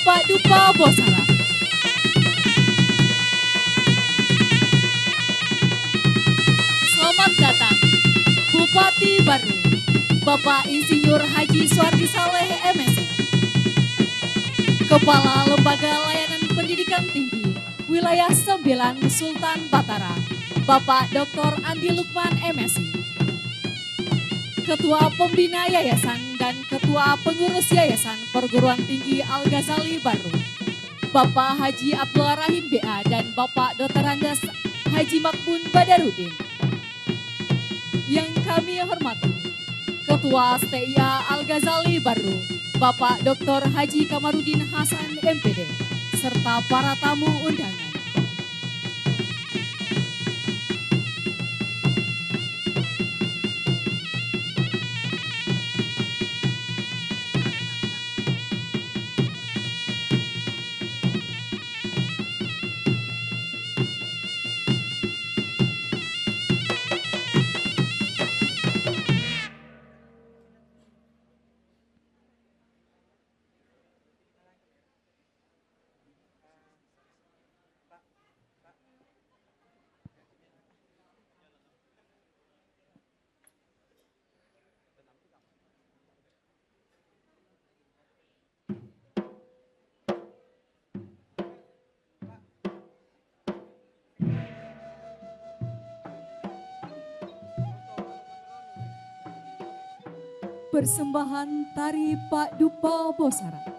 Pak Dupa Bosara. Selamat datang Bupati baru Bapak Insinyur Haji Suardi Saleh MSI, Kepala Lembaga Layanan Pendidikan Tinggi Wilayah 9 Sultan Batara Bapak Dr. Andi Lukman MSI, Ketua Pembina Yayasan dan Ketua Pengurus Yayasan Perguruan Tinggi Al-Ghazali Baru Bapak Haji Abdul Rahim BA dan Bapak Dr. Andes Haji Makbun Badarudin. Yang kami hormati Ketua STIA Al-Ghazali Baru Bapak Dr. Haji Kamarudin Hasan MPD serta para tamu undangan. Persembahan tari Pak Dupa Bosara.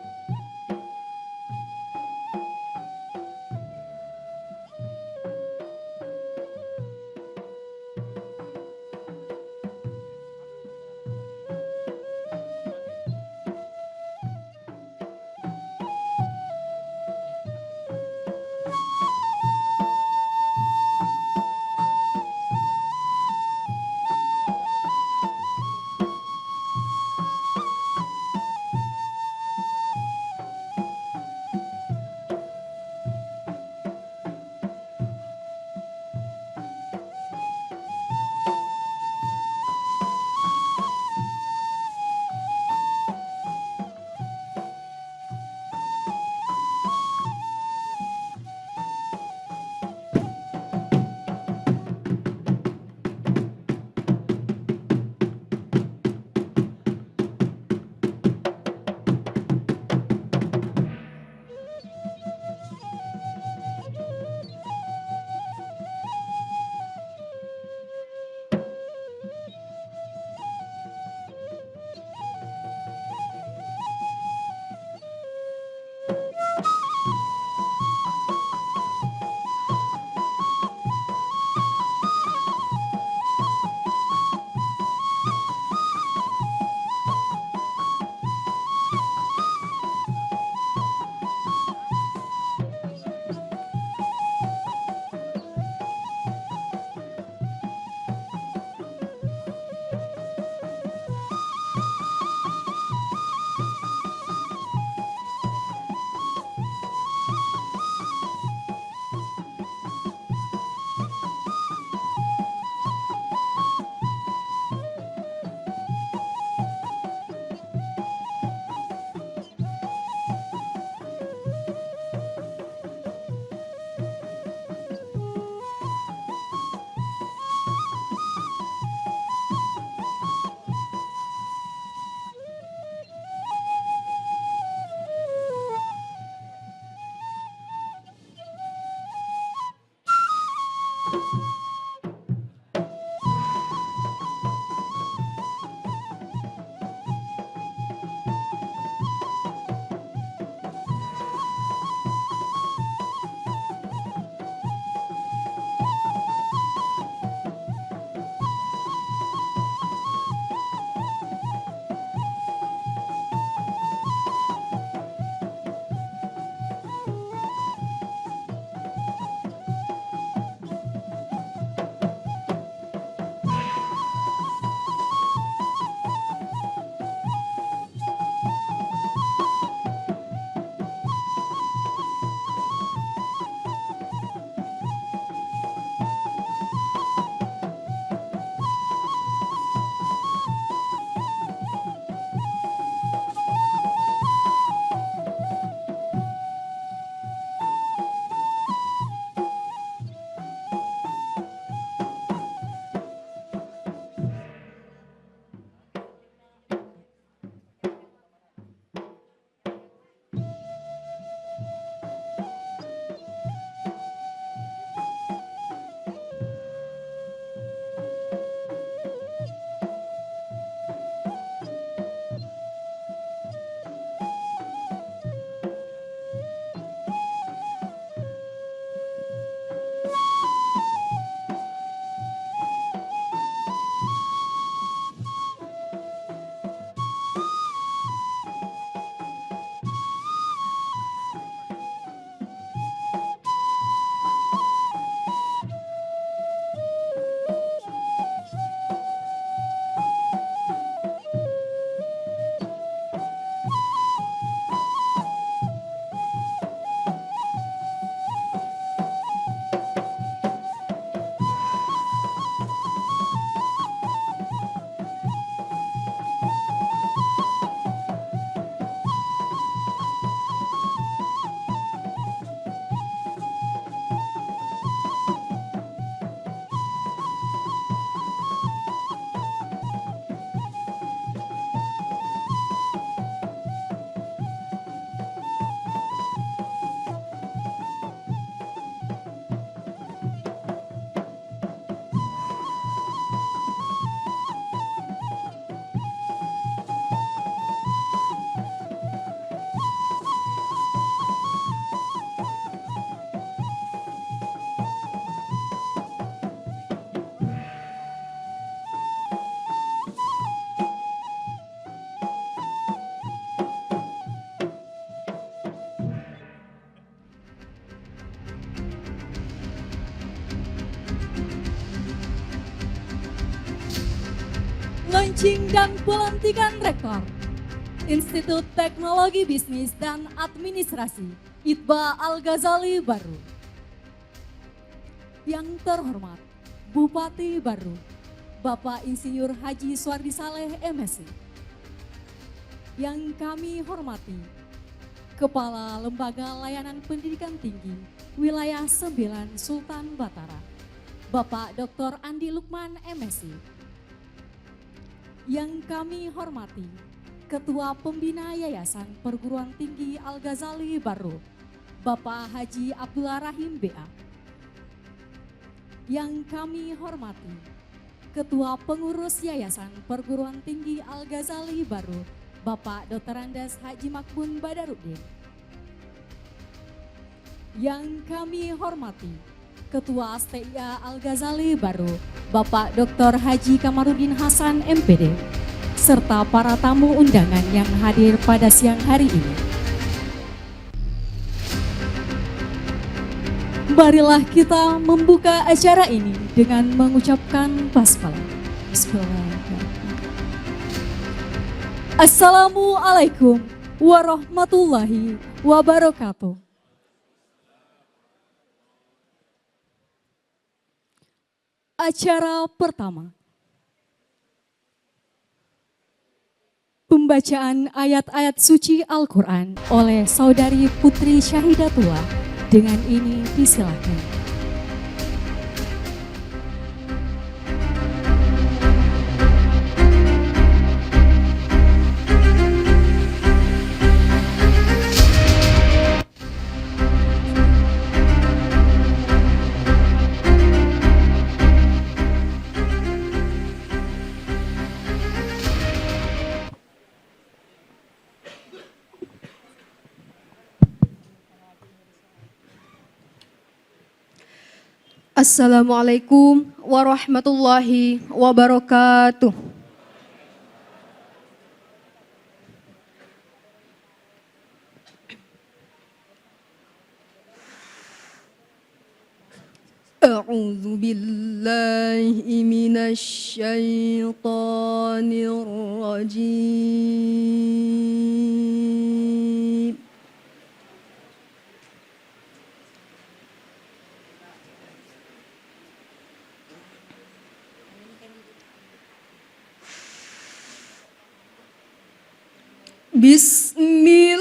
Launching dan pelantikan Rektor Institut Teknologi Bisnis dan Administrasi ITBA Al-Ghazali Baru. Yang terhormat Bupati Baru Bapak Insinyur Haji Suardi Saleh MSI. Yang kami hormati Kepala Lembaga Layanan Pendidikan Tinggi Wilayah 9 Sultan Batara Bapak Dr. Andi Lukman MSI. Yang kami hormati Ketua Pembina Yayasan Perguruan Tinggi Al-Ghazali Baru Bapak Haji Abdullah Rahim BA. Yang kami hormati Ketua Pengurus Yayasan Perguruan Tinggi Al-Ghazali Baru Bapak Dr. Andes Haji Makbun Badarudin. Yang kami hormati Ketua STIA Al-Ghazali Baru Bapak Dr. Haji Kamarudin Hasan MPD serta para tamu undangan yang hadir pada siang hari ini. Marilah kita membuka acara ini dengan mengucapkan basmalah. Bismillahirrahmanirrahim. Assalamualaikum warahmatullahi wabarakatuh. Acara pertama. Pembacaan ayat-ayat suci Al-Quran oleh Saudari Putri Syahidatua. Dengan ini disilakan. Assalamualaikum warahmatullahi wabarakatuh. A'udzu billahi minasy syaithanir rajim. Bismillahirrahmanirrahim.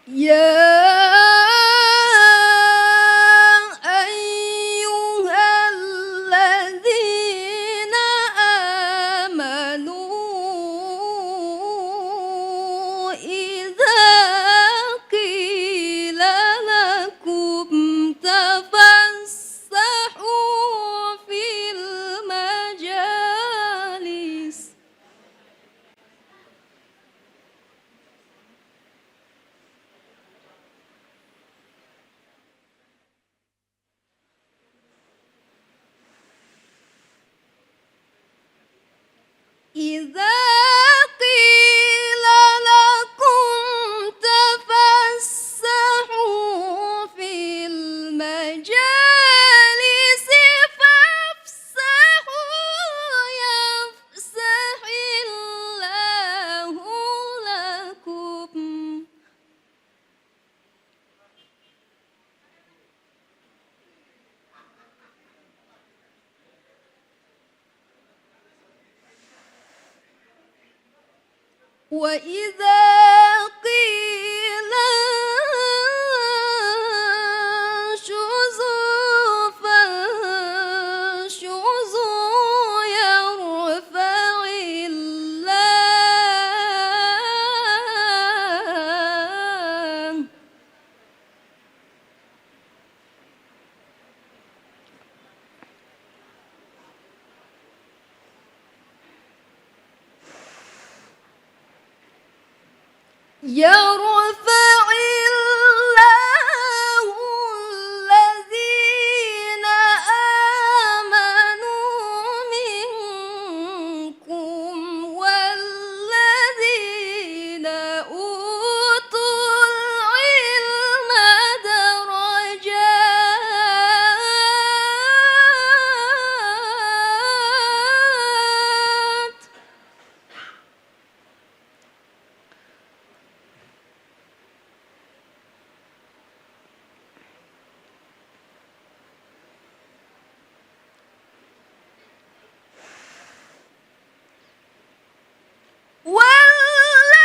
Ya ayyuhalladzina amanu idza qila lakum tafassahu fil majalis. Idza qila lakum tafassahu fil majalisi fafsahu yafsahillahu lakum. Wa idza qila shuzu fanshuzu yarfa'illah. يرفع الله الذين آمنوا منكم والذين أوتوا العلم درجات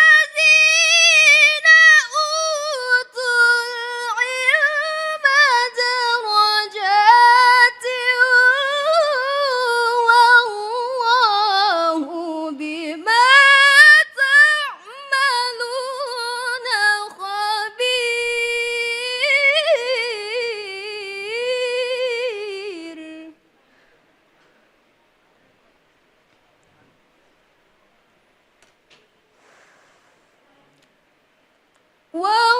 والذين أوتوا العلم درجات والله بما تعملون خبير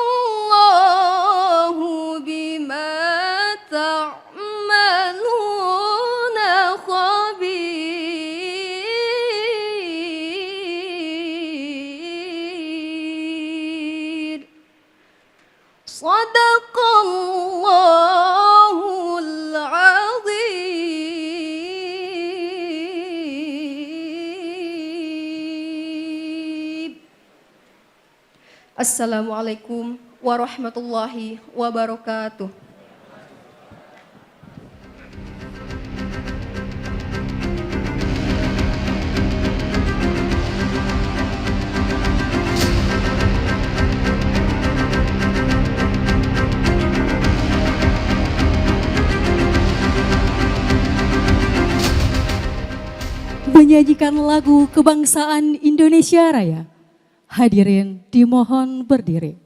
والله بما تعملون خبير صدق الله العظيم. Assalamualaikum warahmatullahi wabarakatuh. Menyanyikan lagu kebangsaan Indonesia Raya. Hadirin dimohon berdiri.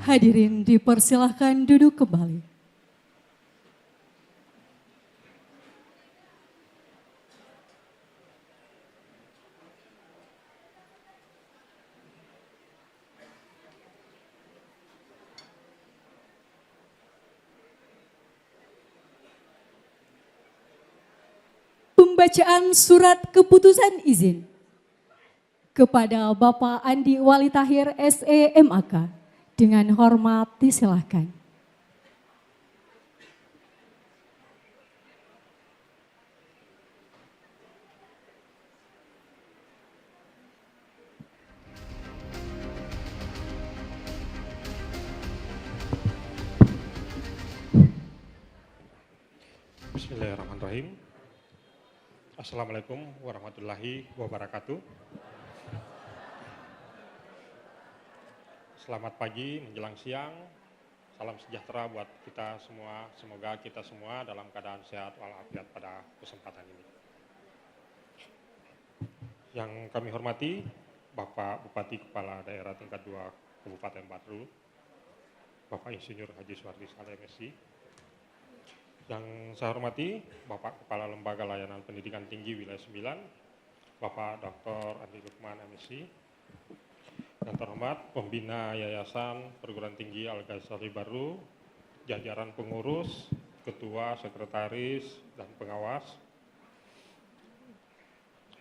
Hadirin dipersilahkan duduk kembali. Pembacaan surat keputusan izin kepada Bapak Andi Wali Tahir SEMAK. Dengan hormat disilahkan. Bismillahirrahmanirrahim. Assalamualaikum warahmatullahi wabarakatuh. Selamat pagi menjelang siang. Salam sejahtera buat kita semua. Semoga kita semua dalam keadaan sehat walafiat pada kesempatan ini. Yang kami hormati Bapak Bupati Kepala Daerah tingkat 2 Kabupaten Baru, Bapak Insinyur Haji Suhardi Saleh MSI. Yang saya hormati Bapak Kepala Lembaga Layanan Pendidikan Tinggi Wilayah 9, Bapak Dr. Andi Lukman MSI. Yang terhormat Pembina Yayasan Perguruan Tinggi Al-Ghazali Baru, jajaran pengurus, ketua, sekretaris, dan pengawas.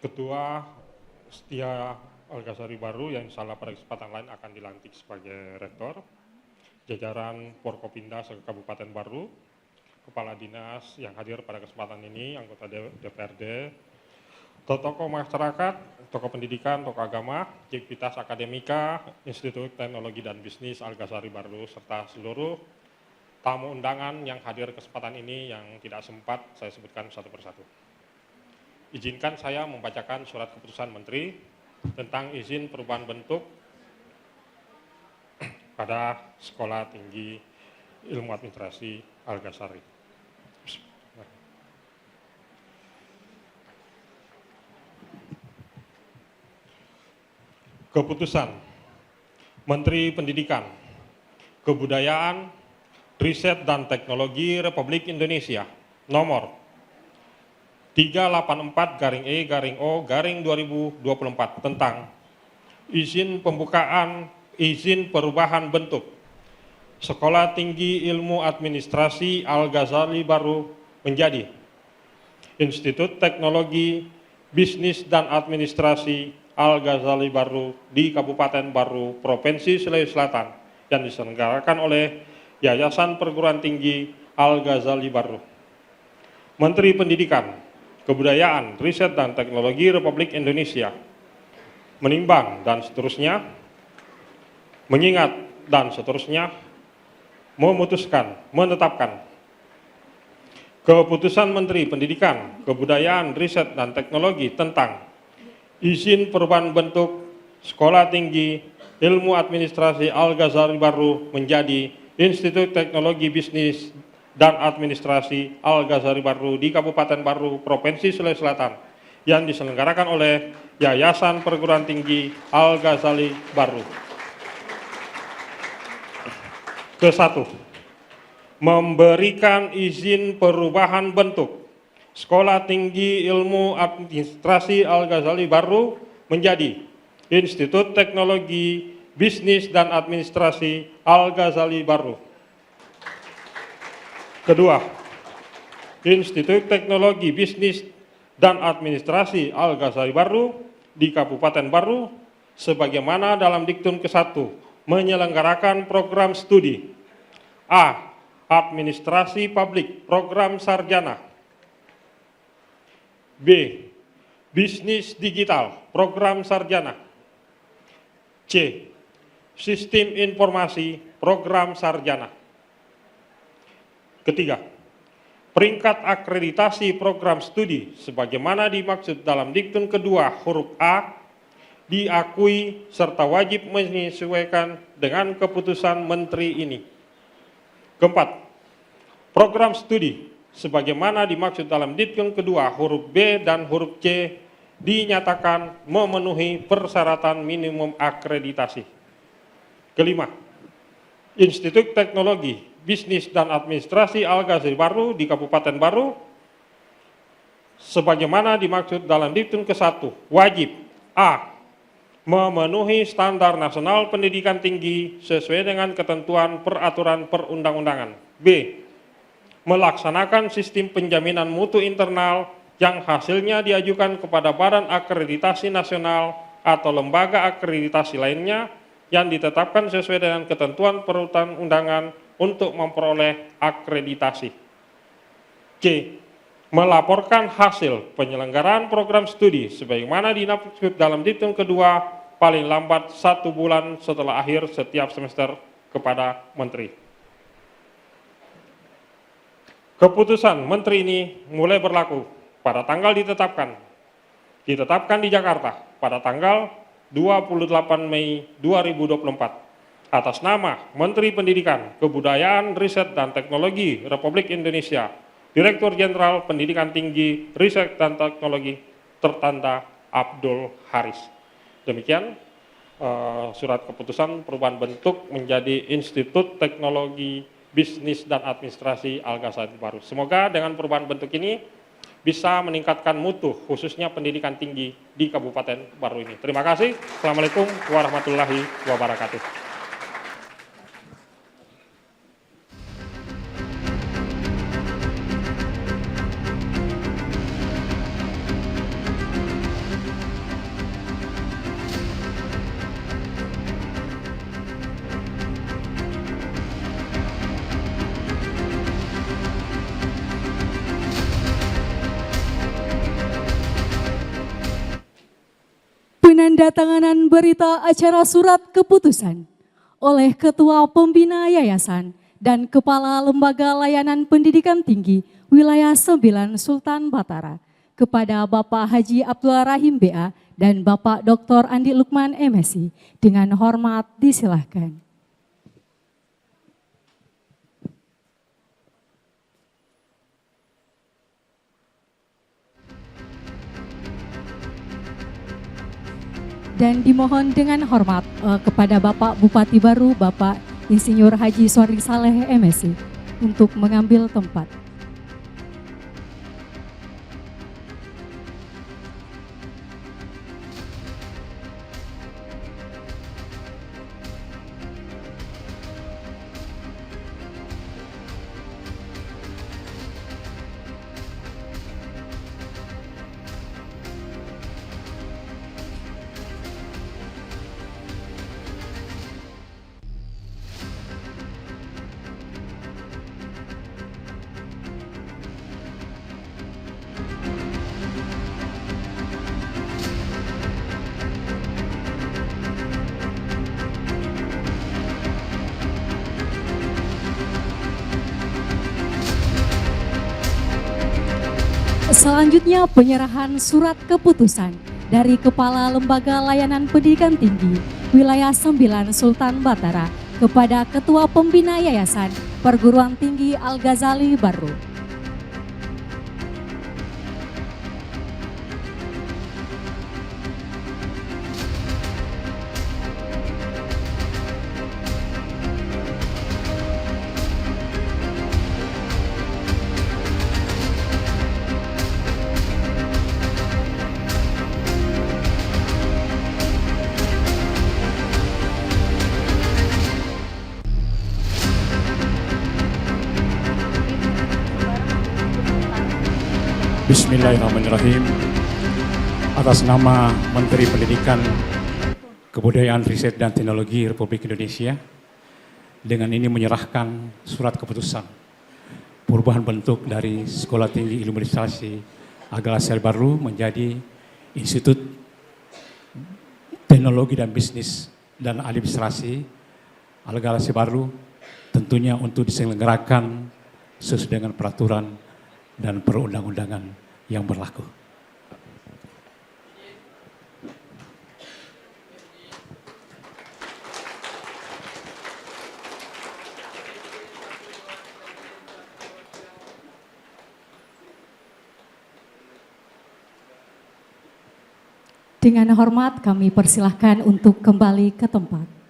Ketua setia Al-Ghazali Baru yang insyaallah pada kesempatan lain akan dilantik sebagai rektor. Jajaran Forkopimda se-Kabupaten Baru, Kepala Dinas yang hadir pada kesempatan ini, anggota DPRD, tokoh masyarakat, tokoh pendidikan, tokoh agama, Civitas Akademika, Institut Teknologi dan Bisnis Al-Ghazali Baru, serta seluruh tamu undangan yang hadir kesempatan ini yang tidak sempat saya sebutkan satu persatu. Izinkan saya membacakan surat keputusan Menteri tentang izin perubahan bentuk pada Sekolah Tinggi Ilmu Administrasi Al-Ghazali. Keputusan Menteri Pendidikan, Kebudayaan, Riset dan Teknologi Republik Indonesia nomor 384-E-O-2024 tentang izin pembukaan izin perubahan bentuk Sekolah Tinggi Ilmu Administrasi Al-Ghazali Baru menjadi Institut Teknologi Bisnis dan Administrasi Al-Ghazali Baru di Kabupaten Baru, Provinsi Sulawesi Selatan yang diselenggarakan oleh Yayasan Perguruan Tinggi Al-Ghazali Baru. Menteri Pendidikan, Kebudayaan, Riset dan Teknologi Republik Indonesia menimbang dan seterusnya, mengingat dan seterusnya, memutuskan, menetapkan Keputusan Menteri Pendidikan, Kebudayaan, Riset dan Teknologi tentang izin perubahan bentuk Sekolah Tinggi Ilmu Administrasi Al-Ghazali Baru menjadi Institut Teknologi Bisnis dan Administrasi Al-Ghazali Baru di Kabupaten Baru, Provinsi Sulawesi Selatan yang diselenggarakan oleh Yayasan Perguruan Tinggi Al-Ghazali Baru. Ke-1, memberikan izin perubahan bentuk Sekolah Tinggi Ilmu Administrasi Al-Ghazali Baru menjadi Institut Teknologi Bisnis dan Administrasi Al-Ghazali Baru. Kedua, Institut Teknologi Bisnis dan Administrasi Al-Ghazali Baru di Kabupaten Baru sebagaimana dalam diktum ke-1 menyelenggarakan program studi A. Administrasi Publik Program Sarjana, B. Bisnis Digital Program Sarjana, C. Sistem Informasi Program Sarjana. Ketiga, peringkat akreditasi program studi sebagaimana dimaksud dalam diktum kedua huruf A diakui serta wajib menyesuaikan dengan keputusan Menteri ini. Keempat, program studi sebagaimana dimaksud dalam diktum kedua huruf B dan huruf C dinyatakan memenuhi persyaratan minimum akreditasi. Kelima, Institut Teknologi Bisnis dan Administrasi Al-Ghazali Baru di Kabupaten Baru sebagaimana dimaksud dalam diktum ke-1 wajib A. memenuhi standar nasional pendidikan tinggi sesuai dengan ketentuan peraturan perundang-undangan. B. melaksanakan sistem penjaminan mutu internal yang hasilnya diajukan kepada Badan Akreditasi Nasional atau lembaga akreditasi lainnya yang ditetapkan sesuai dengan ketentuan perundang-undangan untuk memperoleh akreditasi. C. Melaporkan hasil penyelenggaraan program studi sebagaimana dimaksud dalam diktum kedua paling lambat 1 bulan setelah akhir setiap semester kepada Menteri. Keputusan Menteri ini mulai berlaku pada tanggal ditetapkan di Jakarta pada tanggal 28 Mei 2024 atas nama Menteri Pendidikan, Kebudayaan, Riset, dan Teknologi Republik Indonesia, Direktur Jenderal Pendidikan Tinggi, Riset, dan Teknologi, tertanda Abdul Haris. Demikian surat keputusan perubahan bentuk menjadi Institut Teknologi Bisnis dan Administrasi Al-Ghazali Baru. Semoga dengan perubahan bentuk ini bisa meningkatkan mutu khususnya pendidikan tinggi di Kabupaten Baru ini. Terima kasih. Assalamualaikum warahmatullahi wabarakatuh. Penandatanganan berita acara surat keputusan oleh Ketua Pembina Yayasan dan Kepala Lembaga Layanan Pendidikan Tinggi Wilayah 9 Sultan Batara kepada Bapak Haji Abdul Rahim BA dan Bapak Dr. Andi Lukman MSI. Dengan hormat disilahkan. Dan dimohon dengan hormat kepada Bapak Bupati Baru, Bapak Insinyur Haji Sori Saleh MSI untuk mengambil tempat. Selanjutnya penyerahan surat keputusan dari Kepala Lembaga Layanan Pendidikan Tinggi Wilayah 9 Sultan Batara kepada Ketua Pembina Yayasan Perguruan Tinggi Al-Ghazali Baru. Bismillahirrahmanirrahim. Atas nama Menteri Pendidikan, Kebudayaan, Riset, dan Teknologi Republik Indonesia, dengan ini menyerahkan surat keputusan perubahan bentuk dari Sekolah Tinggi Ilmu Administrasi Al-Ghazali Baru menjadi Institut Teknologi dan Bisnis dan Administrasi Al-Ghazali Baru, tentunya untuk diselenggarakan sesuai dengan peraturan dan perundang-undangan yang berlaku. Dengan hormat kami persilahkan untuk kembali ke tempat.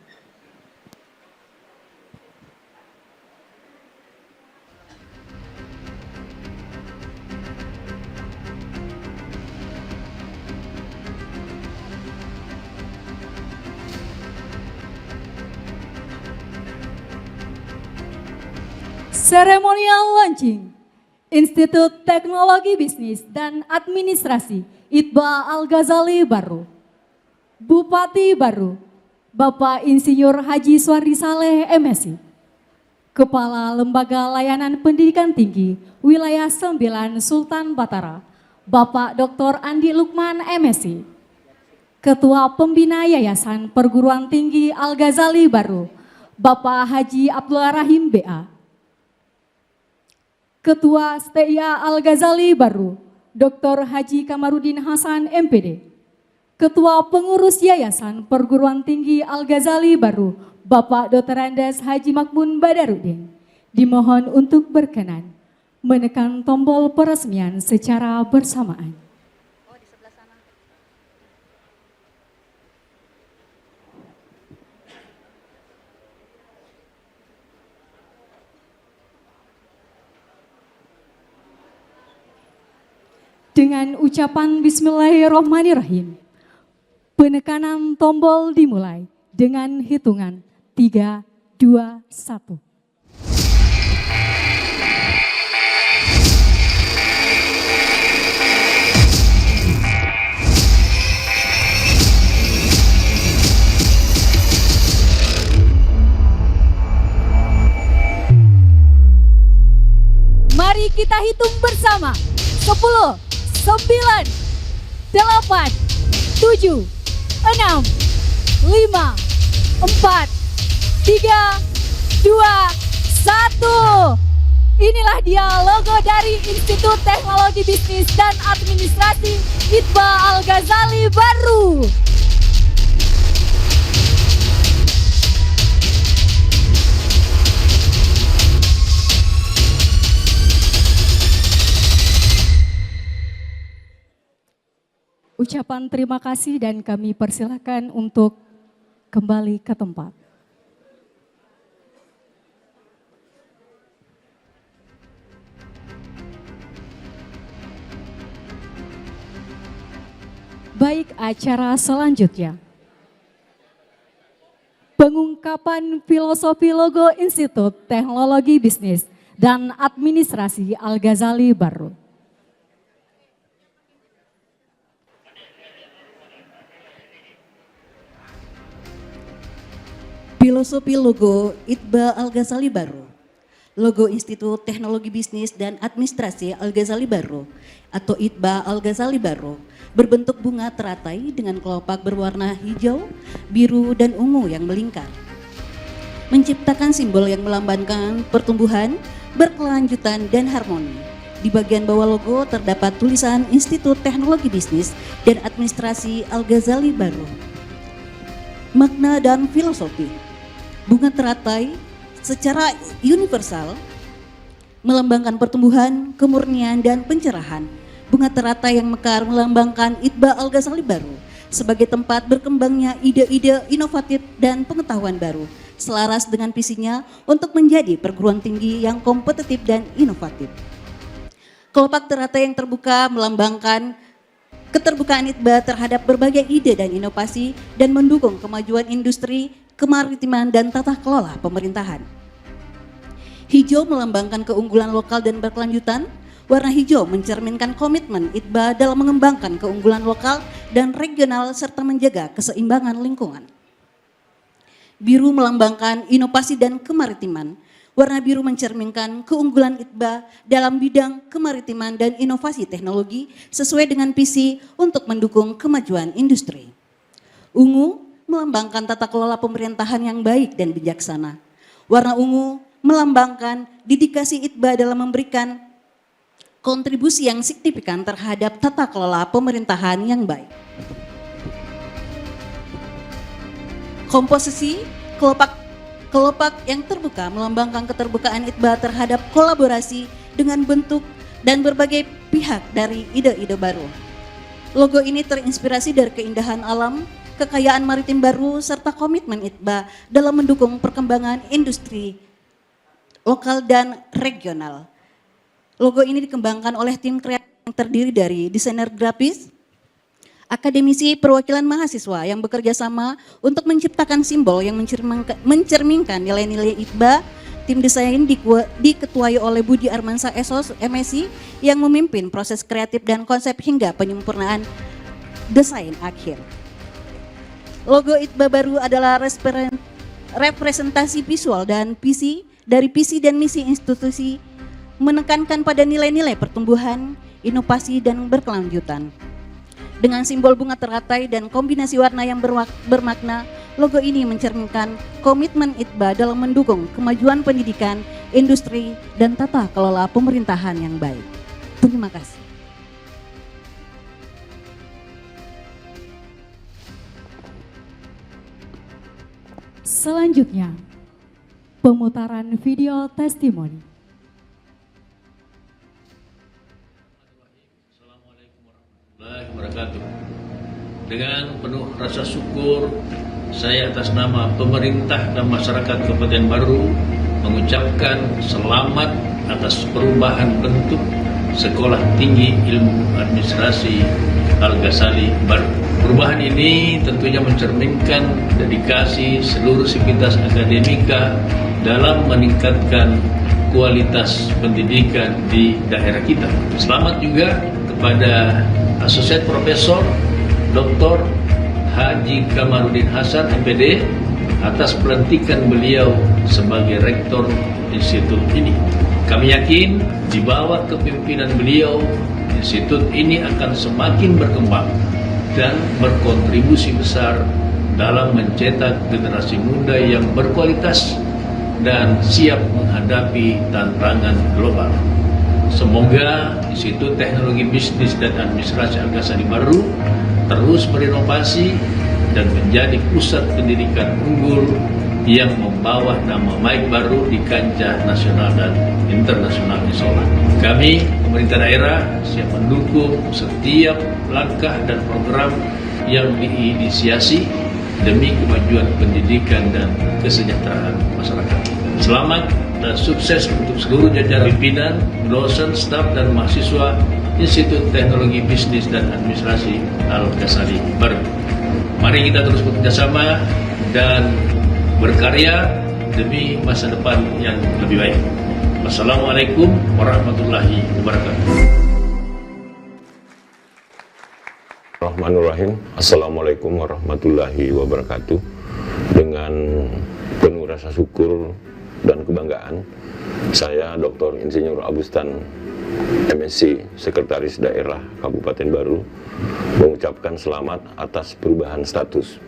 Seremonial launching Institut Teknologi Bisnis dan Administrasi ITBA Al-Ghazali Baru. Bupati Baru, Bapak Insinyur Haji Sori Saleh MSI. Kepala Lembaga Layanan Pendidikan Tinggi Wilayah 9 Sultan Batara, Bapak Dr. Andi Lukman MSI. Ketua Pembina Yayasan Perguruan Tinggi Al-Ghazali Baru, Bapak Haji Abdul Rahim BA. Ketua STIA Al-Ghazali Baru, Dr. Haji Kamarudin Hasan MPD. Ketua Pengurus Yayasan Perguruan Tinggi Al-Ghazali Baru, Bapak Dr. Andes Haji Makmun Badarudin. Dimohon untuk berkenan menekan tombol peresmian secara bersamaan. Dengan ucapan Bismillahirrahmanirrahim, penekanan tombol dimulai dengan hitungan 3, 2, 1. Mari kita hitung bersama. 10, 9, 8, 7, 6, 5, 4, 3, 2, 1. Inilah dia logo dari Institut Teknologi Bisnis dan Administrasi ITBA Al-Ghazali Baru. Ucapan terima kasih dan kami persilakan untuk kembali ke tempat. Baik, acara selanjutnya. Pengungkapan filosofi logo Institut Teknologi Bisnis dan Administrasi Al-Ghazali Baru. Filosofi logo ITBA Al-Ghazali Baru. Logo Institut Teknologi Bisnis dan Administrasi Al-Ghazali Baru atau ITBA Al-Ghazali Baru berbentuk bunga teratai dengan kelopak berwarna hijau, biru, dan ungu yang melingkar. Menciptakan simbol yang melambangkan pertumbuhan, berkelanjutan, dan harmoni. Di bagian bawah logo terdapat tulisan Institut Teknologi Bisnis dan Administrasi Al-Ghazali Baru. Makna dan filosofi. Bunga teratai secara universal melambangkan pertumbuhan, kemurnian, dan pencerahan. Bunga teratai yang mekar melambangkan ITBA Al-Ghazali Baru sebagai tempat berkembangnya ide-ide inovatif dan pengetahuan baru, selaras dengan visinya untuk menjadi perguruan tinggi yang kompetitif dan inovatif. Kelopak teratai yang terbuka melambangkan keterbukaan ITBA terhadap berbagai ide dan inovasi dan mendukung kemajuan industri, kemaritiman, dan tata kelola pemerintahan. Hijau melambangkan keunggulan lokal dan berkelanjutan. Warna hijau mencerminkan komitmen ITBA dalam mengembangkan keunggulan lokal dan regional serta menjaga keseimbangan lingkungan. Biru melambangkan inovasi dan kemaritiman. Warna biru mencerminkan keunggulan ITBA dalam bidang kemaritiman dan inovasi teknologi sesuai dengan visi untuk mendukung kemajuan industri. Ungu melambangkan tata kelola pemerintahan yang baik dan bijaksana. Warna ungu melambangkan dedikasi ITBA dalam memberikan kontribusi yang signifikan terhadap tata kelola pemerintahan yang baik. Komposisi kelopak yang terbuka melambangkan keterbukaan ITBA terhadap kolaborasi dengan bentuk dan berbagai pihak dari ide-ide baru. Logo ini terinspirasi dari keindahan alam, kekayaan maritim baru, serta komitmen ITBA dalam mendukung perkembangan industri lokal dan regional. Logo ini dikembangkan oleh tim kreatif yang terdiri dari desainer grafis, akademisi, perwakilan mahasiswa yang bekerja sama untuk menciptakan simbol yang mencerminkan nilai-nilai ITBA. Tim desain diketuai oleh Budi Armansa SOS MSI yang memimpin proses kreatif dan konsep hingga penyempurnaan desain akhir. Logo ITBA baru adalah representasi visual dan visi dan misi institusi, menekankan pada nilai-nilai pertumbuhan, inovasi, dan berkelanjutan. Dengan simbol bunga teratai dan kombinasi warna yang bermakna, logo ini mencerminkan komitmen ITBA dalam mendukung kemajuan pendidikan industri, dan tata kelola pemerintahan yang baik. Terima kasih. Selanjutnya, pemutaran video testimoni. Assalamualaikum warahmatullahi wabarakatuh. Dengan penuh rasa syukur, saya atas nama pemerintah dan masyarakat Kabupaten Baru mengucapkan selamat atas perubahan bentuk Sekolah Tinggi Ilmu Administrasi Al-Ghazali Baru. Perubahan ini tentunya mencerminkan dedikasi seluruh sivitas akademika dalam meningkatkan kualitas pendidikan di daerah kita. Selamat juga kepada Asosiat Profesor Dr. Haji Kamarudin Hasan MPD atas pelantikan beliau sebagai rektor institut ini. Kami yakin di bawah kepemimpinan beliau, institut ini akan semakin berkembang dan berkontribusi besar dalam mencetak generasi muda yang berkualitas dan siap menghadapi tantangan global. Semoga Institut Teknologi Bisnis dan Administrasi Al-Ghazali Baru terus berinovasi dan menjadi pusat pendidikan unggul yang membawa nama baik baru di kancah nasional dan internasional insya Allah. Kami, pemerintah daerah, siap mendukung setiap langkah dan program yang diinisiasi demi kemajuan pendidikan dan kesejahteraan masyarakat. Selamat dan sukses untuk seluruh jajaran pimpinan, dosen, staf, dan mahasiswa Institut Teknologi Bisnis dan Administrasi Al-Ghazali Baru. Mari kita terus bekerjasama dan berkarya demi masa depan yang lebih baik. Wassalamualaikum warahmatullahi wabarakatuh. Bismillahirrahmanirrahim. Assalamualaikum warahmatullahi wabarakatuh. Dengan penuh rasa syukur dan kebanggaan, saya Dr. Insinyur Abustan MSc, Sekretaris Daerah Kabupaten Baru, mengucapkan selamat atas perubahan status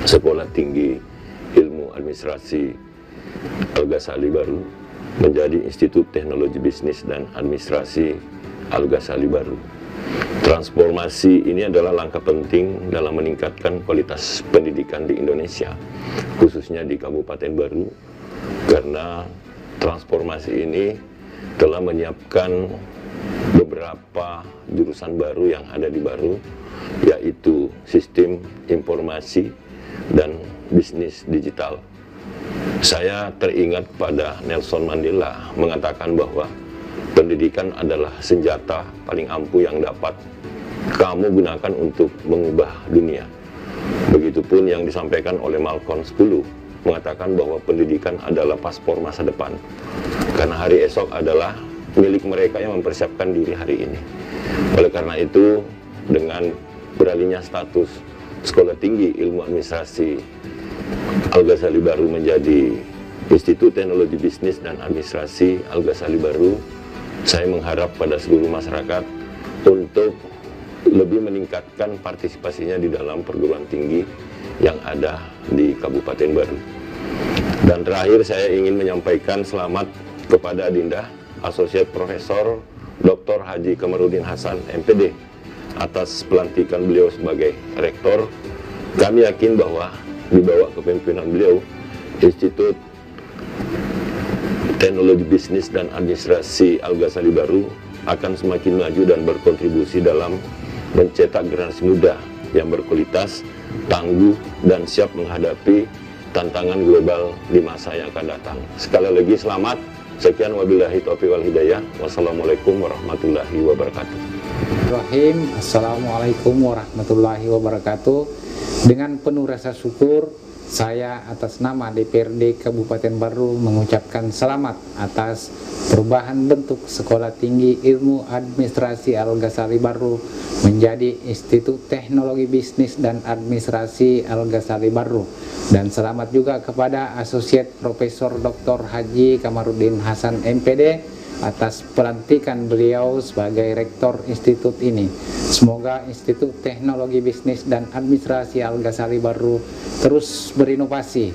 Sekolah Tinggi Ilmu Administrasi Al-Ghazali Baru menjadi Institut Teknologi Bisnis dan Administrasi Al-Ghazali Baru. Transformasi ini adalah langkah penting dalam meningkatkan kualitas pendidikan di Indonesia, khususnya di Kabupaten Baru, karena transformasi ini telah menyiapkan beberapa jurusan baru yang ada di Baru, yaitu Sistem Informasi dan Bisnis Digital. Saya teringat pada Nelson Mandela mengatakan bahwa pendidikan adalah senjata paling ampuh yang dapat kamu gunakan untuk mengubah dunia. Begitupun yang disampaikan oleh Malcolm X mengatakan bahwa pendidikan adalah paspor masa depan, karena hari esok adalah milik mereka yang mempersiapkan diri hari ini. Oleh karena itu, dengan beralihnya status Sekolah Tinggi Ilmu Administrasi Al-Ghazali Baru menjadi Institut Teknologi Bisnis dan Administrasi Al-Ghazali Baru, saya mengharap pada seluruh masyarakat untuk lebih meningkatkan partisipasinya di dalam perguruan tinggi yang ada di Kabupaten Baru. Dan terakhir saya ingin menyampaikan selamat kepada Adinda Asosiat Profesor Dr. Haji Kamarudin Hasan MPD atas pelantikan beliau sebagai rektor. Kami yakin bahwa di bawah kepemimpinan beliau, Institut Teknologi Bisnis dan Administrasi Al-Ghazali Baru akan semakin maju dan berkontribusi dalam mencetak generasi muda yang berkualitas, tangguh, dan siap menghadapi tantangan global di masa yang akan datang. Sekali lagi selamat. Sekian, wabillahi taufiq wal hidayah. Wassalamualaikum warahmatullahi wabarakatuh. Assalamualaikum warahmatullahi wabarakatuh. Dengan penuh rasa syukur, saya atas nama DPRD Kabupaten Baru mengucapkan selamat atas perubahan bentuk Sekolah Tinggi Ilmu Administrasi Al-Ghazali Baru menjadi Institut Teknologi Bisnis dan Administrasi Al-Ghazali Baru. Dan selamat juga kepada Asosiat Profesor Dr. Haji Kamarudin Hasan MPD atas pelantikan beliau sebagai rektor institut ini. Semoga Institut Teknologi Bisnis dan Administrasi Al-Ghazali Baru terus berinovasi.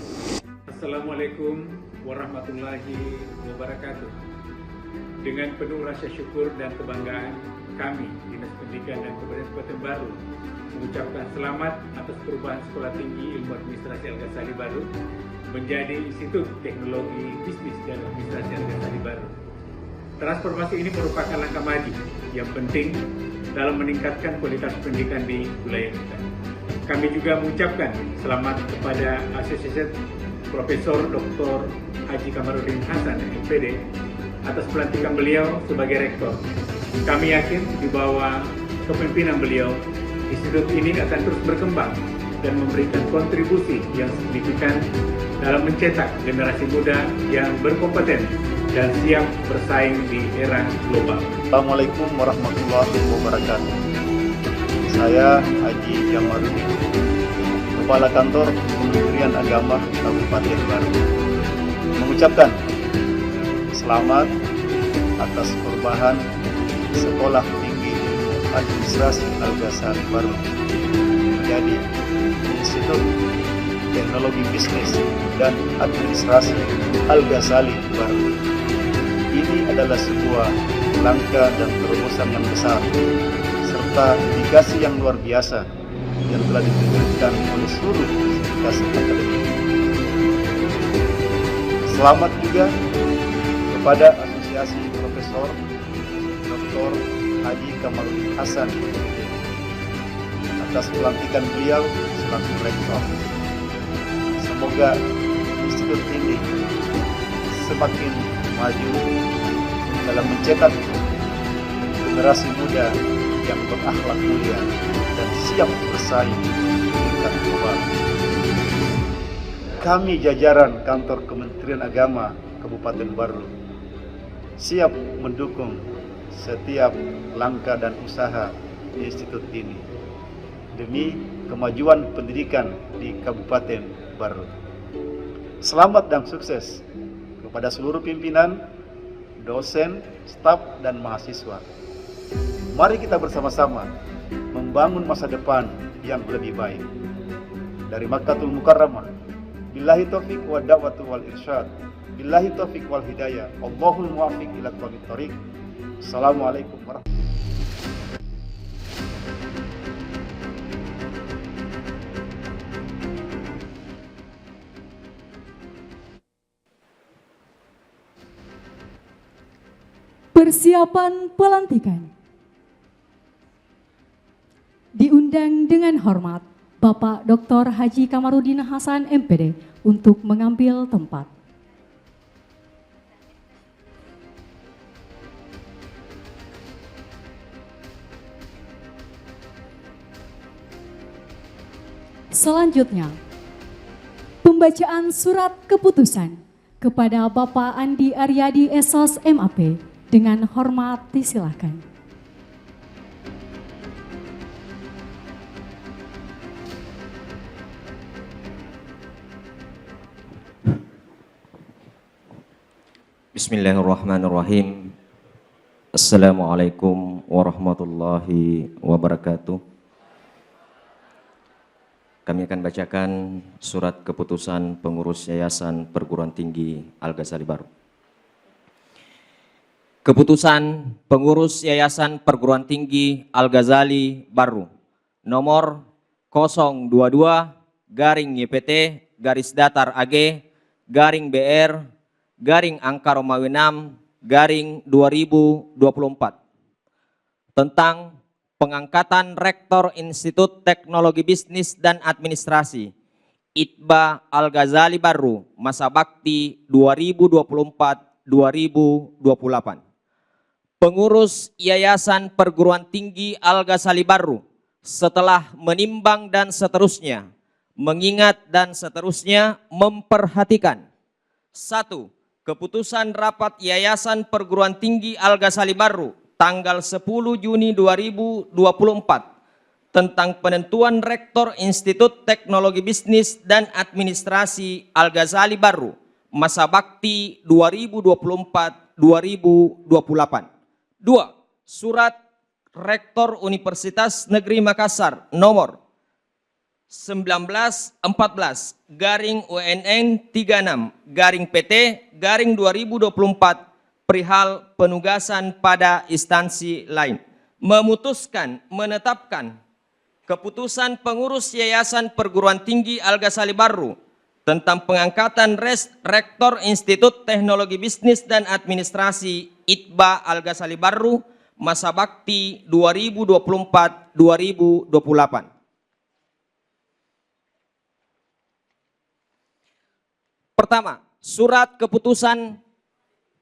Assalamualaikum warahmatullahi wabarakatuh. Dengan penuh rasa syukur dan kebanggaan, kami, Dinas Pendidikan dan Kebudayaan Kabupaten Baru, mengucapkan selamat atas perubahan Sekolah Tinggi Ilmu Administrasi Al-Ghazali Baru menjadi Institut Teknologi Bisnis dan Administrasi Al-Ghazali Baru. Transformasi ini merupakan langkah maju yang penting dalam meningkatkan kualitas pendidikan di wilayah kita. Kami juga mengucapkan selamat kepada Asosiasi Profesor Dr. Haji Kamarudin Hasan, MPD, atas pelantikan beliau sebagai rektor. Kami yakin di bawah kepemimpinan beliau, institut ini akan terus berkembang dan memberikan kontribusi yang signifikan dalam mencetak generasi muda yang berkompeten dan siap bersaing di era global. Assalamualaikum warahmatullahi wabarakatuh. Saya Haji Kamarudin, Kepala Kantor Kementerian Agama Kabupaten Baru, mengucapkan selamat atas perubahan Sekolah Tinggi Administrasi Al-Ghazali Baru menjadi Institut Teknologi Bisnis dan Administrasi Al-Ghazali Baru. Ini adalah sebuah langkah dan terobosan yang besar serta dedikasi yang luar biasa yang telah ditunjukkan oleh seluruh sivitas akademik. Selamat juga kepada Asosiasi Profesor Dr. Haji Kamarudin Hasan atas pelantikan beliau selaku rektor. Semoga institut ini semakin maju dalam mencetak generasi muda yang berakhlak mulia dan siap bersaing di tingkat global. Kami jajaran Kantor Kementerian Agama Kabupaten Baru siap mendukung setiap langkah dan usaha institut ini demi kemajuan pendidikan di Kabupaten Baru. Selamat dan sukses kepada seluruh pimpinan, dosen, staf, dan mahasiswa. Mari kita bersama-sama membangun masa depan yang lebih baik. Dari Makkatul Mukarramah, billahi taufiq wa da'watu wal irsyad, billahi taufiq wal hidayah, Allahul muwaffiq ila aqwamit thoriq. Assalamualaikum warahmatullahi wabarakatuh. Persiapan pelantikan. Diundang dengan hormat Bapak Dr. Haji Kamarudin Hasan MPD untuk mengambil tempat. Selanjutnya, pembacaan surat keputusan kepada Bapak Andi Aryadi Esos MAP dengan hormat disilakan. Bismillahirrahmanirrahim. Assalamualaikum warahmatullahi wabarakatuh. Kami akan bacakan surat keputusan pengurus Yayasan Perguruan Tinggi Al-Ghazali Baru. Keputusan pengurus Yayasan Perguruan Tinggi Al-Ghazali Baru nomor 022-YPT-BR-Angka Romawi 6-2024 tentang pengangkatan Rektor Institut Teknologi Bisnis dan Administrasi ITBA Al-Ghazali Baru masa bakti 2024-2028. Pengurus Yayasan Perguruan Tinggi Al-Ghazali Baru setelah menimbang dan seterusnya, mengingat dan seterusnya memperhatikan. 1. Keputusan Rapat Yayasan Perguruan Tinggi Al-Ghazali Baru tanggal 10 Juni 2024 tentang penentuan Rektor Institut Teknologi Bisnis dan Administrasi Al-Ghazali Baru masa bakti 2024-2028. 2. Surat Rektor Universitas Negeri Makassar nomor 1914 garing UNN 36 garing PT garing 2024 perihal penugasan pada instansi lain. Memutuskan menetapkan keputusan pengurus Yayasan Perguruan Tinggi Al-Ghazali Baru tentang pengangkatan Rektor Institut Teknologi Bisnis dan Administrasi ITBA Al-Ghazali Baru masa bakti 2024-2028. Pertama, surat keputusan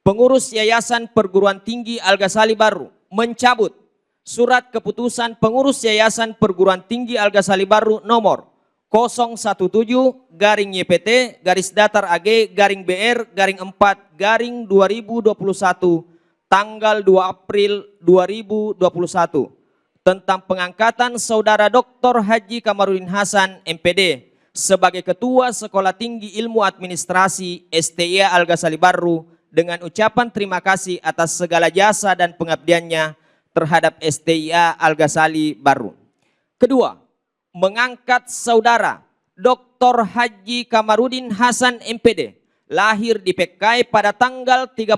pengurus Yayasan Perguruan Tinggi Al-Ghazali Baru mencabut surat keputusan pengurus Yayasan Perguruan Tinggi Al-Ghazali Baru nomor 017-YPT garis datar AG garing BR garing 4 garing 2021 tanggal 2 April 2021 tentang pengangkatan Saudara Dr. Haji Kamarudin Hasan MPD sebagai Ketua Sekolah Tinggi Ilmu Administrasi STIA Al-Ghazali Baru dengan ucapan terima kasih atas segala jasa dan pengabdiannya terhadap STIA Al-Ghazali Baru. Kedua, mengangkat Saudara Dr. Haji Kamarudin Hasan MPD lahir di PKI pada tanggal 31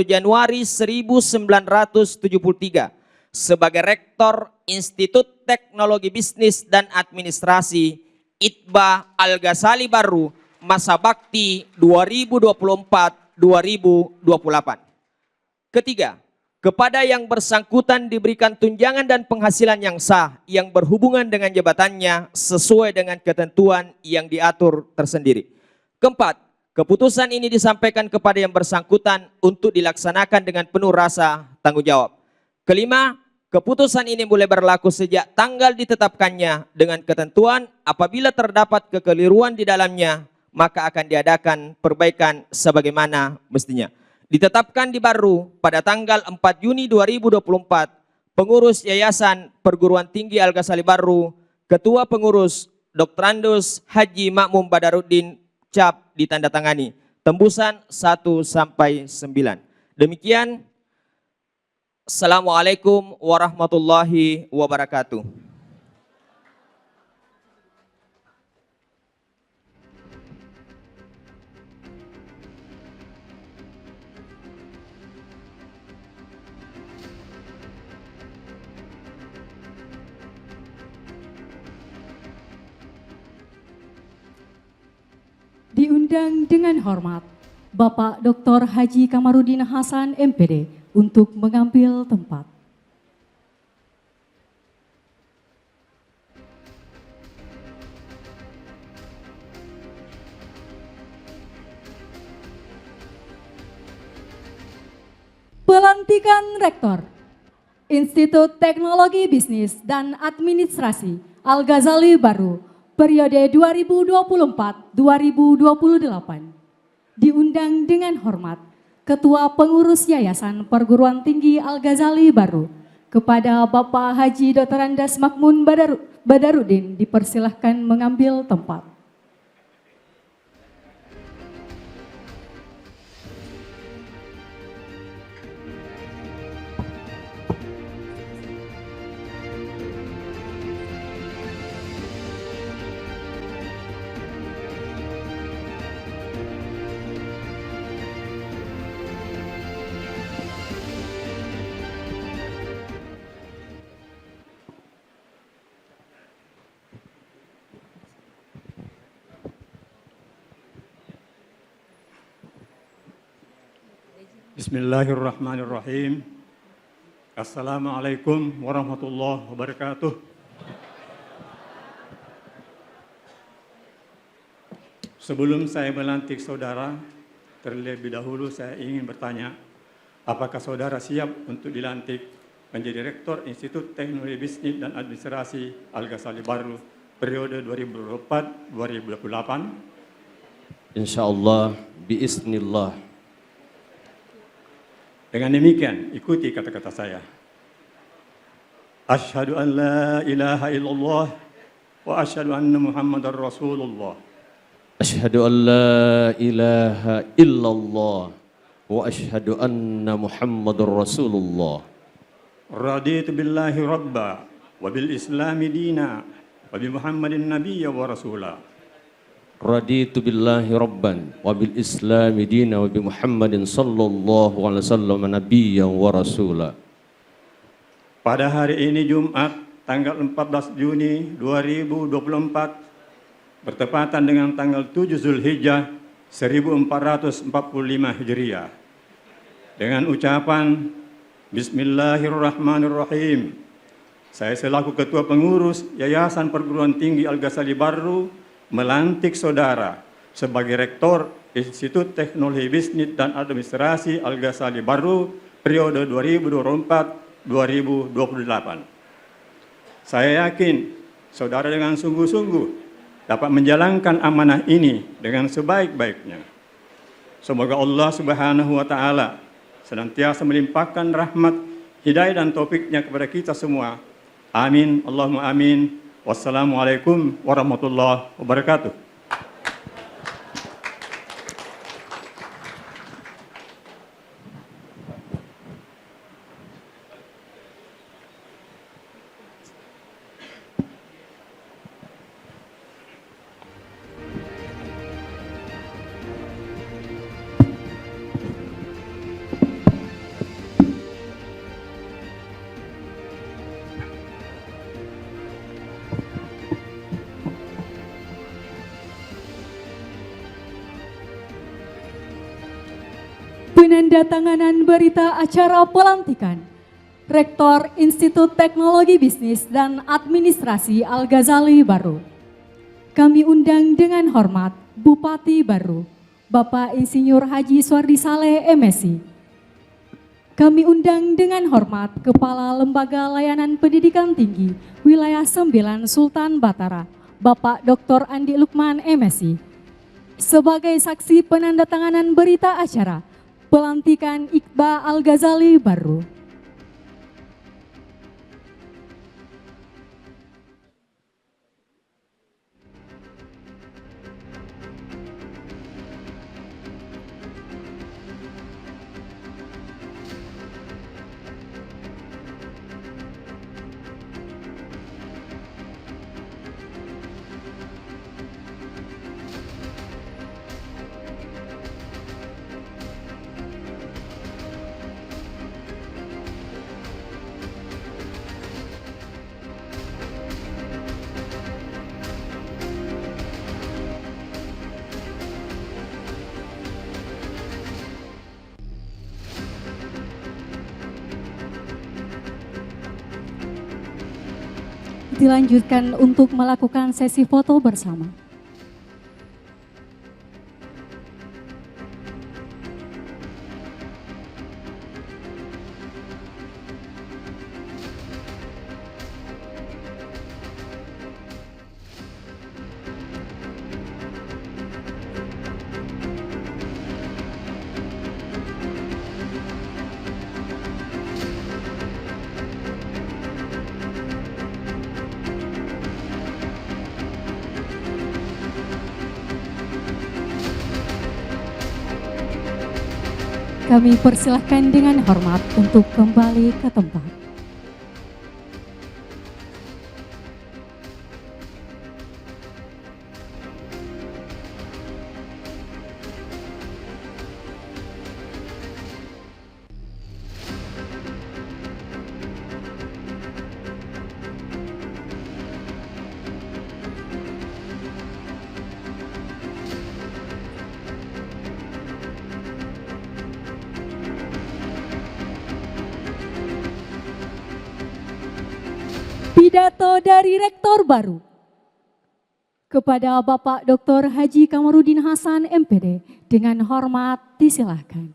Januari 1973 sebagai Rektor Institut Teknologi Bisnis dan Administrasi ITBA Al-Ghazali Baru masa bakti 2024-2028. Ketiga, kepada yang bersangkutan diberikan tunjangan dan penghasilan yang sah yang berhubungan dengan jabatannya sesuai dengan ketentuan yang diatur tersendiri. Keempat, keputusan ini disampaikan kepada yang bersangkutan untuk dilaksanakan dengan penuh rasa tanggung jawab. Kelima, keputusan ini boleh berlaku sejak tanggal ditetapkannya dengan ketentuan apabila terdapat kekeliruan di dalamnya maka akan diadakan perbaikan sebagaimana mestinya. Ditetapkan di Baru pada tanggal 4 Juni 2024, pengurus Yayasan Perguruan Tinggi Al-Ghazali Baru, Ketua Pengurus Dr. Andus Haji Makmum Badaruddin cap ditandatangani. Tembusan 1-9. Demikian. Assalamualaikum warahmatullahi wabarakatuh. Diundang dengan hormat Bapak Dr. Haji Kamarudin Hasan MPD untuk mengambil tempat. Pelantikan Rektor Institut Teknologi Bisnis dan Administrasi Al-Ghazali Baru periode 2024-2028. Diundang dengan hormat Ketua Pengurus Yayasan Perguruan Tinggi Al-Ghazali Baru kepada Bapak Haji Dr. Andas Makmun Badaruddin dipersilahkan mengambil tempat. Bismillahirrahmanirrahim. Assalamualaikum warahmatullahi wabarakatuh. Sebelum saya melantik saudara, terlebih dahulu saya ingin bertanya, apakah saudara siap untuk dilantik menjadi Rektor Institut Teknologi Bisnis dan Administrasi Al-Ghazali Baru periode 2024-2028? Insyaallah, biiznillah. Dengan demikian, ikuti kata-kata saya. Asyhadu an la ilaha illallah wa asyhadu anna Muhammadar Rasulullah. Asyhadu an la ilaha illallah wa asyhadu anna Muhammadar Rasulullah. Raditu billahi rabba wa bil islami dina wa bi Muhammadin nabiyya wa rasula. Raditu billahi rabban wa bil islami dina wa bi Muhammadin sallallahu alaihi wasallam nabiyyan wa rasula. Pada hari ini Jumat tanggal 14 Juni 2024 bertepatan dengan tanggal 7 Zulhijjah 1445 Hijriah. Dengan ucapan Bismillahirrahmanirrahim. Saya selaku Ketua Pengurus Yayasan Perguruan Tinggi Al-Ghazali Baru melantik saudara sebagai Rektor Institut Teknologi Bisnis dan Administrasi Al-Ghazali Baru periode 2024-2028. Saya yakin saudara dengan sungguh-sungguh dapat menjalankan amanah ini dengan sebaik-baiknya. Semoga Allah Subhanahu wa Ta'ala senantiasa melimpahkan rahmat, hidayah dan taufiknya kepada kita semua. Amin, Allahumma amin. Wassalamualaikum warahmatullahi wabarakatuh. Penandatanganan berita acara pelantikan Rektor Institut Teknologi Bisnis dan Administrasi Al-Ghazali Baru. Kami undang dengan hormat Bupati Baru, Bapak Insinyur Haji Suardi Saleh MSI. Kami undang dengan hormat Kepala Lembaga Layanan Pendidikan Tinggi Wilayah 9 Sultan Batara, Bapak Dr. Andi Lukman MSI. Sebagai saksi penandatanganan berita acara pelantikan Iqbal Al-Ghazali Baru. Dilanjutkan untuk melakukan sesi foto bersama. Kami persilahkan dengan hormat untuk kembali ke tempat. Pidato dari Rektor Baru kepada Bapak Dr. Haji Kamarudin Hasan MPD dengan hormat disilahkan.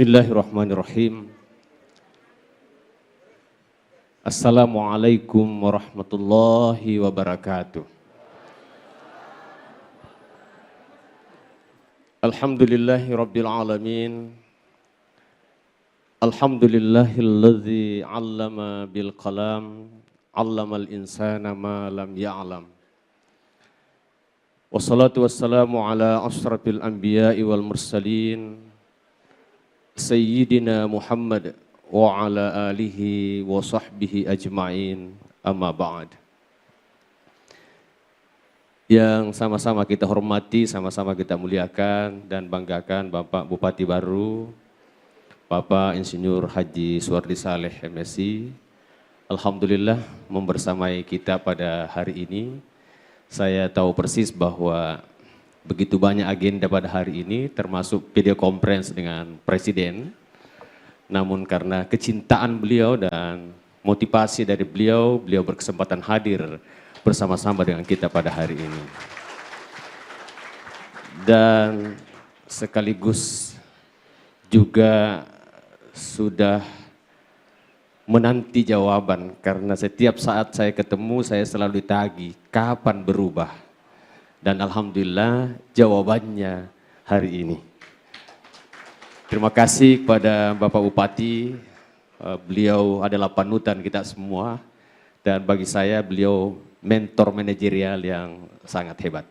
Bismillahirrahmanirrahim. Assalamualaikum warahmatullahi wabarakatuh. Alhamdulillahi Rabbil Alamin. Alhamdulillahilladzi 'allama bil qalam, 'allamal insana ma lam ya'lam. Wassalatu wassalamu ala asyrafil anbiya'i wal mursalin Sayyidina Muhammad wa ala alihi wa sahbihi ajma'in, amma ba'd. Yang sama-sama kita hormati, sama-sama kita muliakan dan banggakan Bapak Bupati Baru, Bapak Insinyur Haji Suwardi Saleh MSI. Alhamdulillah membersamai kita pada hari ini. Saya tahu persis bahwa begitu banyak agenda pada hari ini, termasuk video conference dengan Presiden. Namun karena kecintaan beliau dan motivasi dari beliau, beliau berkesempatan hadir bersama-sama dengan kita pada hari ini. Dan sekaligus juga sudah menanti jawaban, karena setiap saat saya ketemu saya selalu ditagih kapan berubah, dan alhamdulillah jawabannya hari ini. Terima kasih kepada Bapak Bupati, beliau adalah panutan kita semua, dan bagi saya beliau mentor manajerial yang sangat hebat.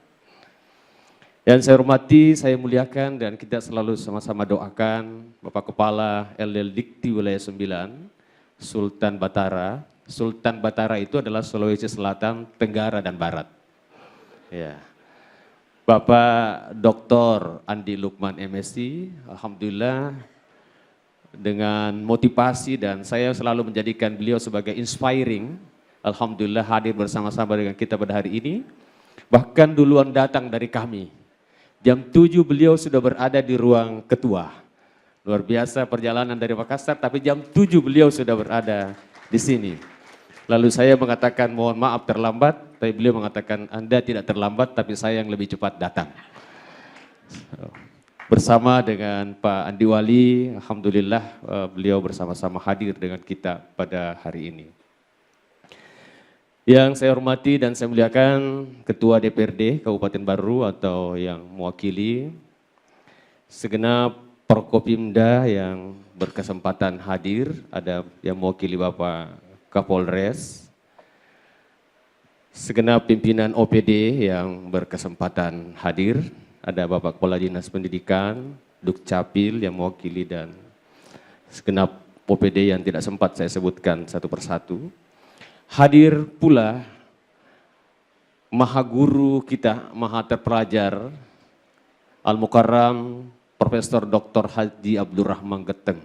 Yang saya hormati, saya muliakan, dan kita selalu sama-sama doakan Bapak Kepala LL Dikti Wilayah 9, Sultan Batara. Sultan Batara itu adalah Sulawesi Selatan, Tenggara, dan Barat. Ya. Bapak Dr. Andi Lukman MSI, alhamdulillah dengan motivasi, dan saya selalu menjadikan beliau sebagai inspiring. Alhamdulillah hadir bersama-sama dengan kita pada hari ini. Bahkan duluan datang dari kami. Jam 7 beliau sudah berada di ruang ketua. Luar biasa perjalanan dari Makassar, tapi jam 7 beliau sudah berada di sini. Lalu saya mengatakan mohon maaf terlambat, tapi beliau mengatakan Anda tidak terlambat, tapi saya yang lebih cepat datang. Bersama dengan Pak Andi Wali, alhamdulillah beliau bersama-sama hadir dengan kita pada hari ini. Yang saya hormati dan saya muliakan Ketua DPRD Kabupaten Baru atau yang mewakili, segenap Prokopimda yang berkesempatan hadir, ada yang mewakili Bapak Kapolres, segenap pimpinan OPD yang berkesempatan hadir, ada Bapak Kepala Dinas Pendidikan, Dukcapil yang mewakili, dan segenap OPD yang tidak sempat saya sebutkan satu persatu. Hadir pula Maha Guru kita, Maha Terpelajar, Al-Mukarram Profesor Dr. Haji Abdurrahman Geteng.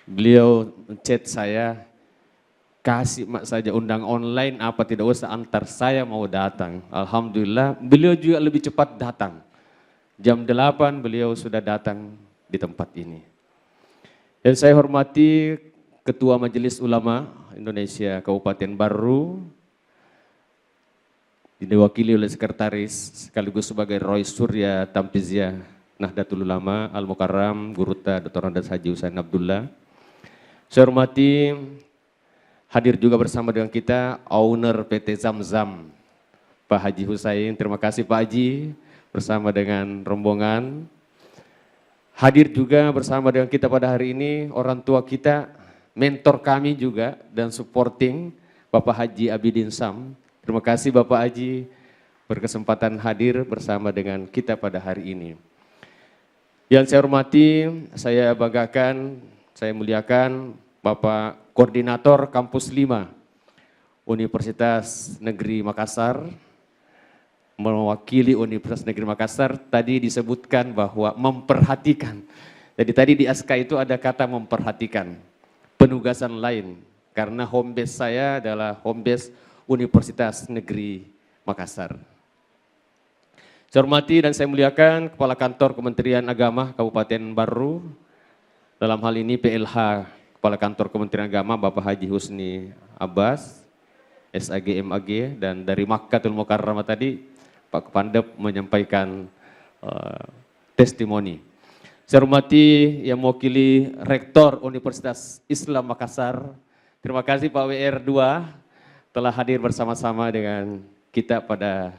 Beliau chat saya, kasih mak saja undang online, apa tidak usah antar, saya mau datang. Alhamdulillah beliau juga lebih cepat datang. Jam 8 beliau sudah datang di tempat ini. Dan saya hormati Ketua Majelis Ulama Indonesia Kabupaten Baru, diwakili oleh Sekretaris sekaligus sebagai Roy Surya Tampizia Nahdlatul Ulama Al-Mukarram Guruta Dr. Andes Haji Husain Abdullah. Saya hormati hadir juga bersama dengan kita owner PT Zamzam Pak Haji Husain. Terima kasih Pak Haji bersama dengan rombongan. Hadir juga bersama dengan kita pada hari ini orang tua kita, mentor kami juga dan supporting Bapak Haji Abidin Sam. Terima kasih Bapak Haji berkesempatan hadir bersama dengan kita pada hari ini. Yang saya hormati, saya banggakan, saya muliakan Bapak Koordinator Kampus 5 Universitas Negeri Makassar, mewakili Universitas Negeri Makassar. Tadi disebutkan bahwa memperhatikan. Jadi tadi di SK itu ada kata memperhatikan. Penugasan lain, karena home base saya adalah home base Universitas Negeri Makassar. Saya hormati dan saya muliakan Kepala Kantor Kementerian Agama Kabupaten Baru, dalam hal ini PLH Kepala Kantor Kementerian Agama Bapak Haji Husni Abbas, SAG MAG, dan dari Makkatul Mukarramah tadi Pak Kepandep menyampaikan testimoni. Saya hormati yang mewakili Rektor Universitas Islam Makassar. Terima kasih Pak WR2 telah hadir bersama-sama dengan kita pada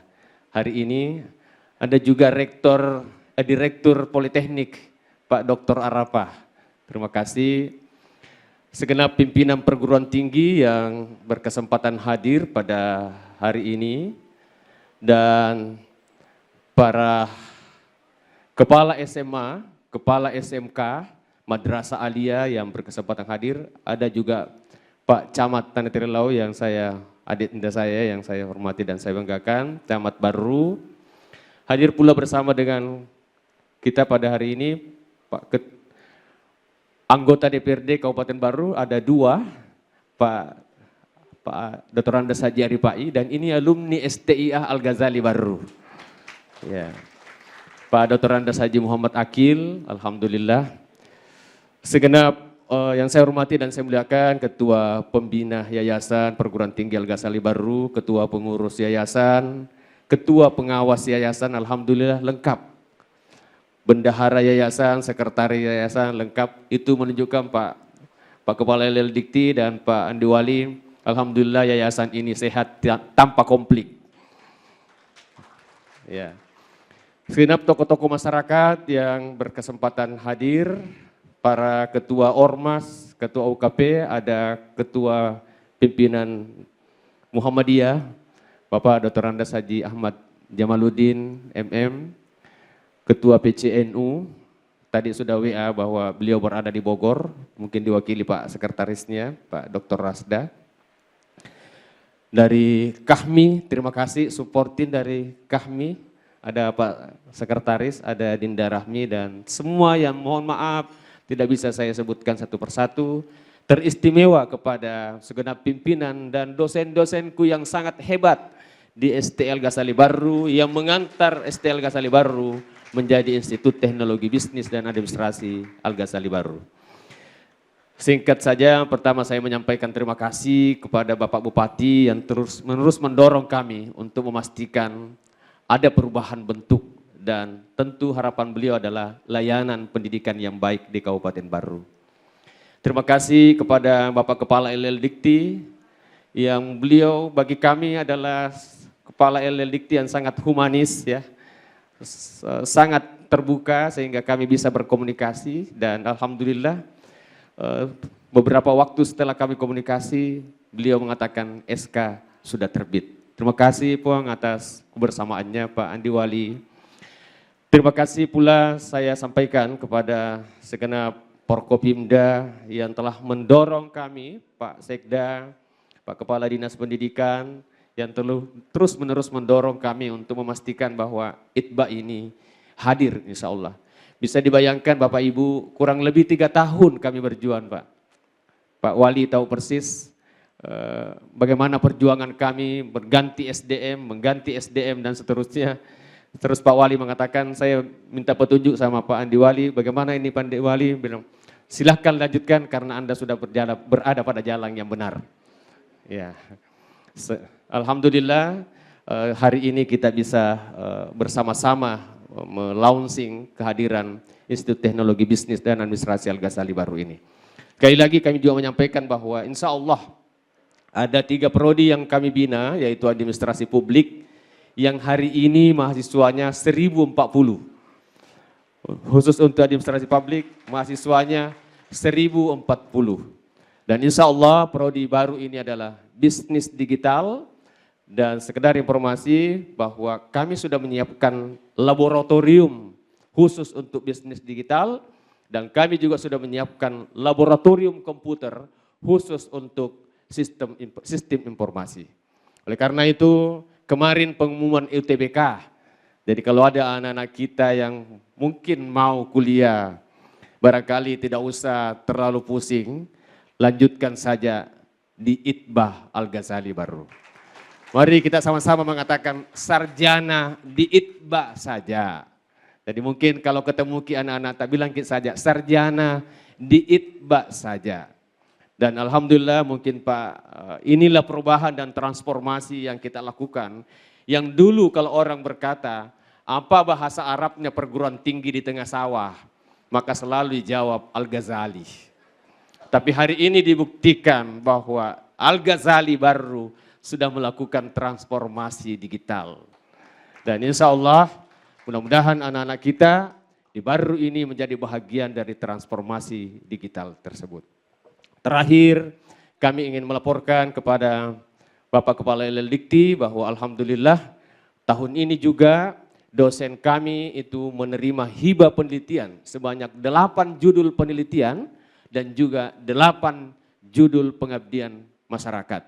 hari ini. Ada juga Direktur Politeknik, Pak Dr. Arafah. Terima kasih. Segenap pimpinan perguruan tinggi yang berkesempatan hadir pada hari ini, dan para kepala SMA, kepala SMK, Madrasah Aliyah yang berkesempatan hadir, ada juga Pak Camat Tanah yang adik saya yang saya hormati dan saya banggakan, Camat Baru. Hadir pula bersama dengan kita pada hari ini, anggota DPRD Kabupaten Baru ada 2, Pak Dr. Andes Haji Aripai, dan ini alumni STIA Al-Ghazali Baru. Ya. Pak Dr. Andes Haji Muhammad Akil, alhamdulillah. Segenap yang saya hormati dan saya muliakan, Ketua Pembina Yayasan Perguruan Tinggi Al-Ghazali Baru, Ketua Pengurus Yayasan, Ketua Pengawas Yayasan, alhamdulillah lengkap. Bendahara Yayasan, Sekretaris Yayasan lengkap, itu menunjukkan Pak Kepala LL Dikti dan Pak Andi Wali, alhamdulillah yayasan ini sehat tanpa konflik. Ya. Segenap tokoh-tokoh masyarakat yang berkesempatan hadir, para ketua Ormas, ketua UKP, ada ketua pimpinan Muhammadiyah, Bapak Dr. Andes Haji Ahmad Jamaluddin MM, Ketua PCNU, tadi sudah WA bahwa beliau berada di Bogor, mungkin diwakili Pak Sekretarisnya, Pak Dr. Rasda. Dari Kahmi, terima kasih supportin dari Kahmi, ada Pak Sekretaris, ada Dinda Rahmi, dan semua yang mohon maaf tidak bisa saya sebutkan satu persatu. Teristimewa kepada segenap pimpinan dan dosen-dosenku yang sangat hebat di STL Ghazali Baru, yang mengantar STL Ghazali Baru menjadi Institut Teknologi Bisnis dan Administrasi Al-Ghazali Baru. Singkat saja, pertama saya menyampaikan terima kasih kepada Bapak Bupati yang terus-menerus mendorong kami untuk memastikan ada perubahan bentuk, dan tentu harapan beliau adalah layanan pendidikan yang baik di Kabupaten Baru. Terima kasih kepada Bapak Kepala LL Dikti, yang beliau bagi kami adalah Kepala LL Dikti yang sangat humanis, ya, sangat terbuka sehingga kami bisa berkomunikasi, dan alhamdulillah beberapa waktu setelah kami komunikasi, beliau mengatakan SK sudah terbit. Terima kasih Puang atas kebersamaannya Pak Andi Wali. Terima kasih pula saya sampaikan kepada segenap Porkopimda yang telah mendorong kami, Pak Sekda, Pak Kepala Dinas Pendidikan, yang terus-menerus mendorong kami untuk memastikan bahwa ITBA ini hadir insya Allah. Bisa dibayangkan Bapak Ibu, kurang lebih 3 tahun kami berjuang Pak. Pak Wali tahu persis bagaimana perjuangan kami mengganti SDM dan seterusnya. Terus Pak Wali mengatakan, saya minta petunjuk sama Pak Andi Wali, bagaimana ini Pak Andi Wali? Bilang, silahkan lanjutkan karena Anda sudah berada pada jalan yang benar. Ya. Alhamdulillah hari ini kita bisa bersama-sama melaunching kehadiran Institut Teknologi Bisnis dan Administrasi Al-Ghazali Baru ini. Sekali lagi kami juga menyampaikan bahwa insya Allah ada 3 prodi yang kami bina, yaitu Administrasi Publik, yang hari ini mahasiswanya 1040. Khusus untuk Administrasi Publik, mahasiswanya 1040. Dan insya Allah prodi baru ini adalah Bisnis Digital. Dan sekedar informasi bahwa kami sudah menyiapkan laboratorium khusus untuk bisnis digital, dan kami juga sudah menyiapkan laboratorium komputer khusus untuk sistem informasi. Oleh karena itu, kemarin pengumuman UTBK, jadi kalau ada anak-anak kita yang mungkin mau kuliah, barangkali tidak usah terlalu pusing, lanjutkan saja di ITBA Al-Ghazali Baru. Mari kita sama-sama mengatakan sarjana di ITBA saja. Jadi mungkin kalau ketemu ki anak-anak tak bilang kita saja sarjana di ITBA saja. Dan alhamdulillah mungkin Pak, inilah perubahan dan transformasi yang kita lakukan. Yang dulu kalau orang berkata, apa bahasa Arabnya perguruan tinggi di tengah sawah? Maka selalu dijawab Al-Ghazali. Tapi hari ini dibuktikan bahwa Al-Ghazali Baru sudah melakukan transformasi digital. Dan insya Allah mudah-mudahan anak-anak kita di Barru ini menjadi bahagian dari transformasi digital tersebut. Terakhir, kami ingin melaporkan kepada Bapak Kepala LLDikti bahwa alhamdulillah tahun ini juga dosen kami itu menerima hibah penelitian sebanyak 8 judul penelitian dan juga 8 judul pengabdian masyarakat.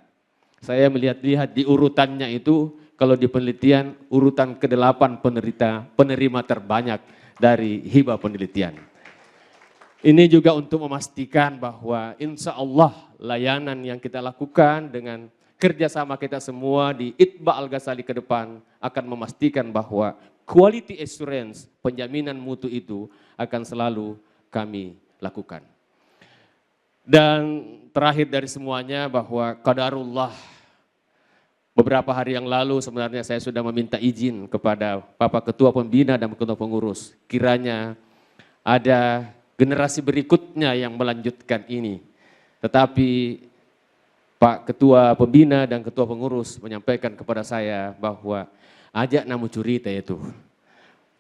Saya melihat-lihat di urutannya itu, kalau di penelitian urutan ke-8 penerima terbanyak dari hibah penelitian. Ini juga untuk memastikan bahwa insya Allah layanan yang kita lakukan dengan kerjasama kita semua di ITBA Al-Ghazali ke depan akan memastikan bahwa quality assurance, penjaminan mutu itu akan selalu kami lakukan. Dan terakhir dari semuanya bahwa qadarullah, beberapa hari yang lalu sebenarnya saya sudah meminta izin kepada Bapak Ketua Pembina dan Ketua Pengurus. Kiranya ada generasi berikutnya yang melanjutkan ini. Tetapi Pak Ketua Pembina dan Ketua Pengurus menyampaikan kepada saya bahwa ajak namu curita itu.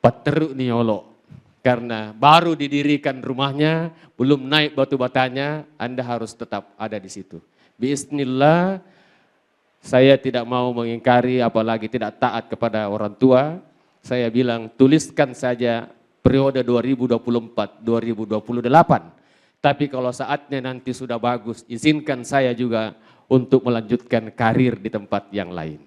Pateruk niolo. Karena baru didirikan rumahnya, belum naik batu batanya, Anda harus tetap ada di situ. Bismillah, saya tidak mau mengingkari apalagi tidak taat kepada orang tua. Saya bilang tuliskan saja periode 2024-2028. Tapi kalau saatnya nanti sudah bagus, izinkan saya juga untuk melanjutkan karir di tempat yang lain.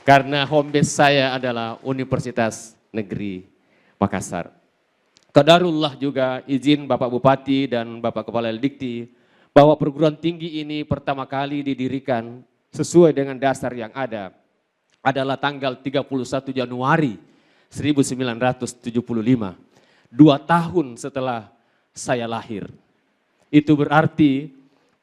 Karena home base saya adalah Universitas Negeri Makassar. Qadarullah juga izin Bapak Bupati dan Bapak Kepala LLDikti bahwa perguruan tinggi ini pertama kali didirikan sesuai dengan dasar yang ada adalah tanggal 31 Januari 1975, 2 tahun setelah saya lahir. Itu berarti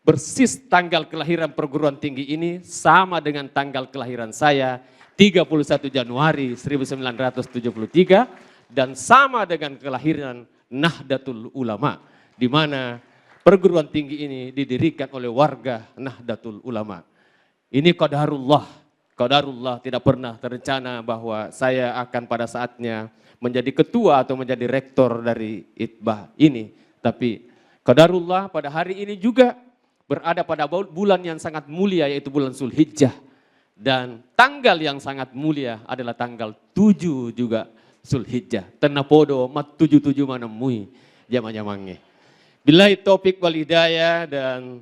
persis tanggal kelahiran perguruan tinggi ini sama dengan tanggal kelahiran saya 31 Januari 1973 dan sama dengan kelahiran Nahdlatul Ulama, di mana perguruan tinggi ini didirikan oleh warga Nahdlatul Ulama. Ini qadarullah. Qadarullah, tidak pernah terencana bahwa saya akan pada saatnya menjadi ketua atau menjadi rektor dari ITBA ini. Tapi qadarullah pada hari ini juga berada pada bulan yang sangat mulia, yaitu bulan Zulhijjah. Dan tanggal yang sangat mulia adalah tanggal 7 juga Zulhijjah. Tenapodo mat 77 manemui jama-jamange. Billahi taufik wal hidayah, dan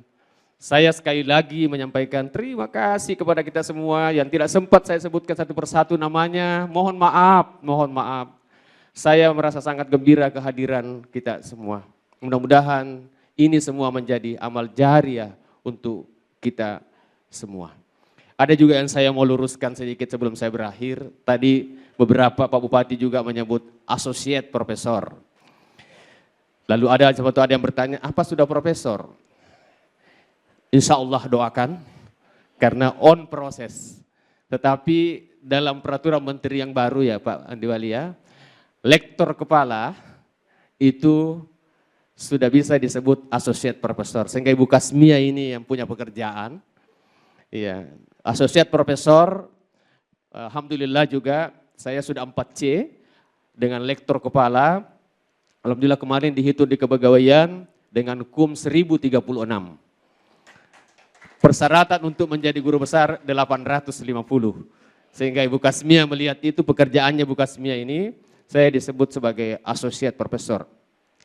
saya sekali lagi menyampaikan terima kasih kepada kita semua yang tidak sempat saya sebutkan satu persatu namanya. Mohon maaf. Saya merasa sangat gembira kehadiran kita semua. Mudah-mudahan ini semua menjadi amal jariah untuk kita semua. Ada juga yang saya mau luruskan sedikit sebelum saya berakhir. Tadi beberapa Pak Bupati juga menyebut associate profesor. Lalu ada yang bertanya, apa sudah profesor? Insya Allah doakan, karena on proses. Tetapi dalam peraturan menteri yang baru ya Pak Andi Wali ya, lektor kepala itu sudah bisa disebut associate profesor. Sehingga Ibu Kasmia ini yang punya pekerjaan, ya, associate profesor, alhamdulillah juga saya sudah 4C dengan lektor kepala. Alhamdulillah kemarin dihitung di kepegawaian dengan KUM 1036. Persyaratan untuk menjadi guru besar 850. Sehingga Ibu Kasmia melihat itu pekerjaannya Ibu Kasmia ini, saya disebut sebagai associate profesor.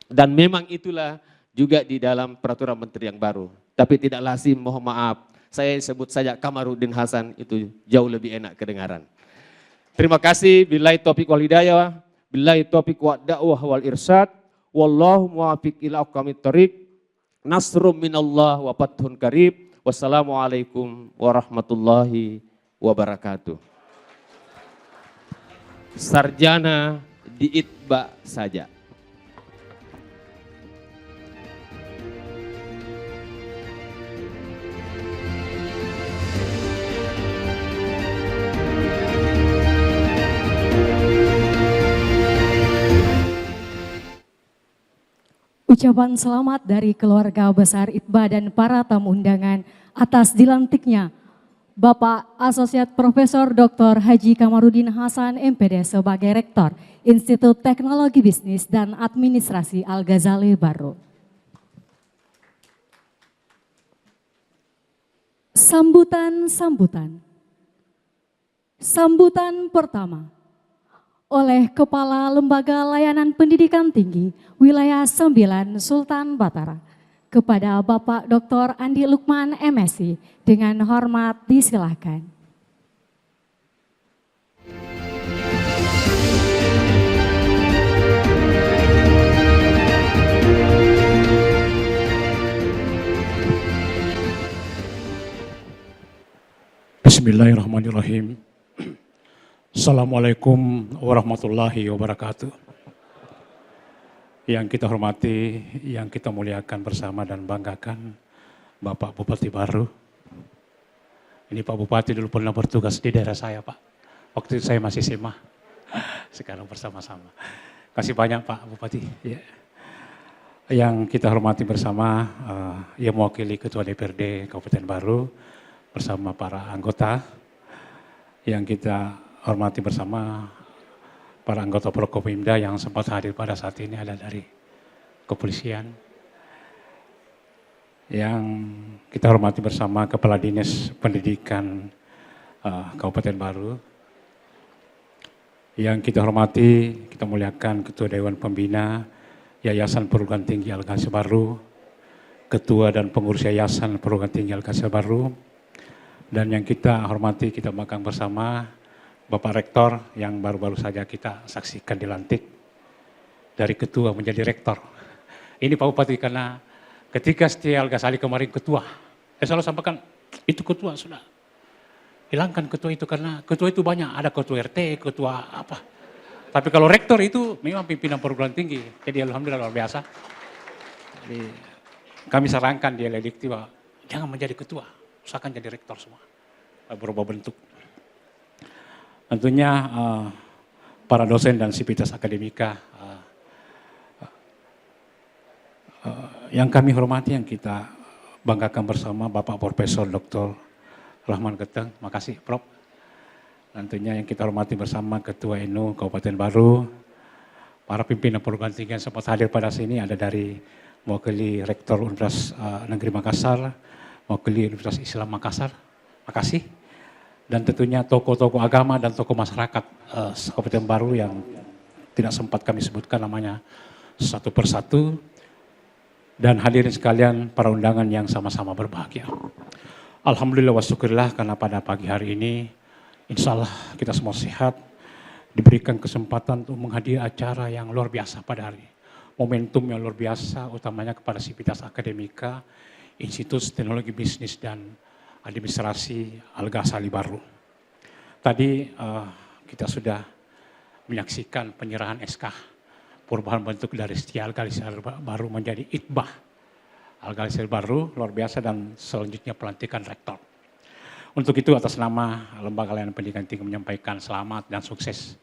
Dan memang itulah juga di dalam peraturan menteri yang baru. Tapi tidak lazim, mohon maaf. Saya sebut saja Kamarudin Hasan, itu jauh lebih enak kedengaran. Terima kasih. Billahi taufiq wal hidayah. Billahi taufiq wa da'wah wal irsyad. Wallahu muwaffiq ila aqwamit thoriq. Nasrum minallah wa fathun qarib. Wassalamualaikum warahmatullahi wabarakatuh. Sarjana di ITBA saja. Ucapan selamat dari keluarga besar ITBA dan para tamu undangan atas dilantiknya Bapak Asosiat Profesor Dr. Haji Kamarudin Hasan MPD sebagai Rektor Institut Teknologi Bisnis dan Administrasi Al-Ghazali Baru. Sambutan pertama oleh Kepala Lembaga Layanan Pendidikan Tinggi Wilayah 9 Sultan Batara kepada Bapak Dr. Andi Lukman MSI dengan hormat disilakan. Bismillahirrahmanirrahim. Assalamualaikum warahmatullahi wabarakatuh. Yang kita hormati, yang kita muliakan bersama dan banggakan Bapak Bupati Baru. Ini Pak Bupati dulu pernah bertugas di daerah saya Pak. Waktu itu saya masih SMA, sekarang bersama-sama. Kasih banyak Pak Bupati. Ya. Yang kita hormati bersama, yang mewakili Ketua DPRD Kabupaten Baru bersama para anggota. Yang kita hormati bersama para anggota Prokopimda yang sempat hadir pada saat ini ada dari kepolisian. Yang kita hormati bersama Kepala Dinas Pendidikan Kabupaten Baru. Yang kita hormati, kita muliakan Ketua Dewan Pembina Yayasan Perguruan Tinggi Al-Ghazali Baru, Ketua dan Pengurus Yayasan Perguruan Tinggi Al-Ghazali Baru, dan yang kita hormati, kita banggakan bersama Bapak Rektor yang baru-baru saja kita saksikan dilantik dari ketua menjadi rektor. Ini Pak Bupati karena ketika Setia Al-Ghazali kemarin ketua, saya selalu sampaikan itu ketua sudah. Hilangkan ketua itu karena ketua itu banyak, ada ketua RT, ketua apa. Tapi kalau rektor itu memang pimpinan perguruan tinggi, jadi alhamdulillah luar biasa. Jadi kami sarankan di LDIKT bahwa jangan menjadi ketua, usahakan jadi rektor semua, berubah bentuk. Tentunya para dosen dan sivitas akademika yang kami hormati, yang kita banggakan bersama Bapak Profesor Dr. Rahman Geteng, makasih Prof. Tentunya yang kita hormati bersama Ketua NU Kabupaten Baru, para pimpinan perguruan tinggi yang sempat hadir pada sini ada dari mewakili Rektor Universitas Negeri Makassar, mewakili Universitas Islam Makassar, makasih. Dan tentunya tokoh-tokoh agama dan tokoh masyarakat Kabupaten Baru yang tidak sempat kami sebutkan namanya satu persatu. Dan hadirin sekalian para undangan yang sama-sama berbahagia. Alhamdulillah wa syukurillah karena pada pagi hari ini insya Allah kita semua sehat, diberikan kesempatan untuk menghadiri acara yang luar biasa pada hari ini. Momentum yang luar biasa utamanya kepada sivitas akademika, Institut Teknologi Bisnis dan Administrasi Al-Ghazali Baru. Tadi kita sudah menyaksikan penyerahan SK perubahan bentuk dari Setia Al-Ghazali Baru menjadi Itbah Al-Ghazali Baru, luar biasa, dan selanjutnya pelantikan rektor. Untuk itu atas nama Lembaga Layanan Pendidikan Tinggi menyampaikan selamat dan sukses.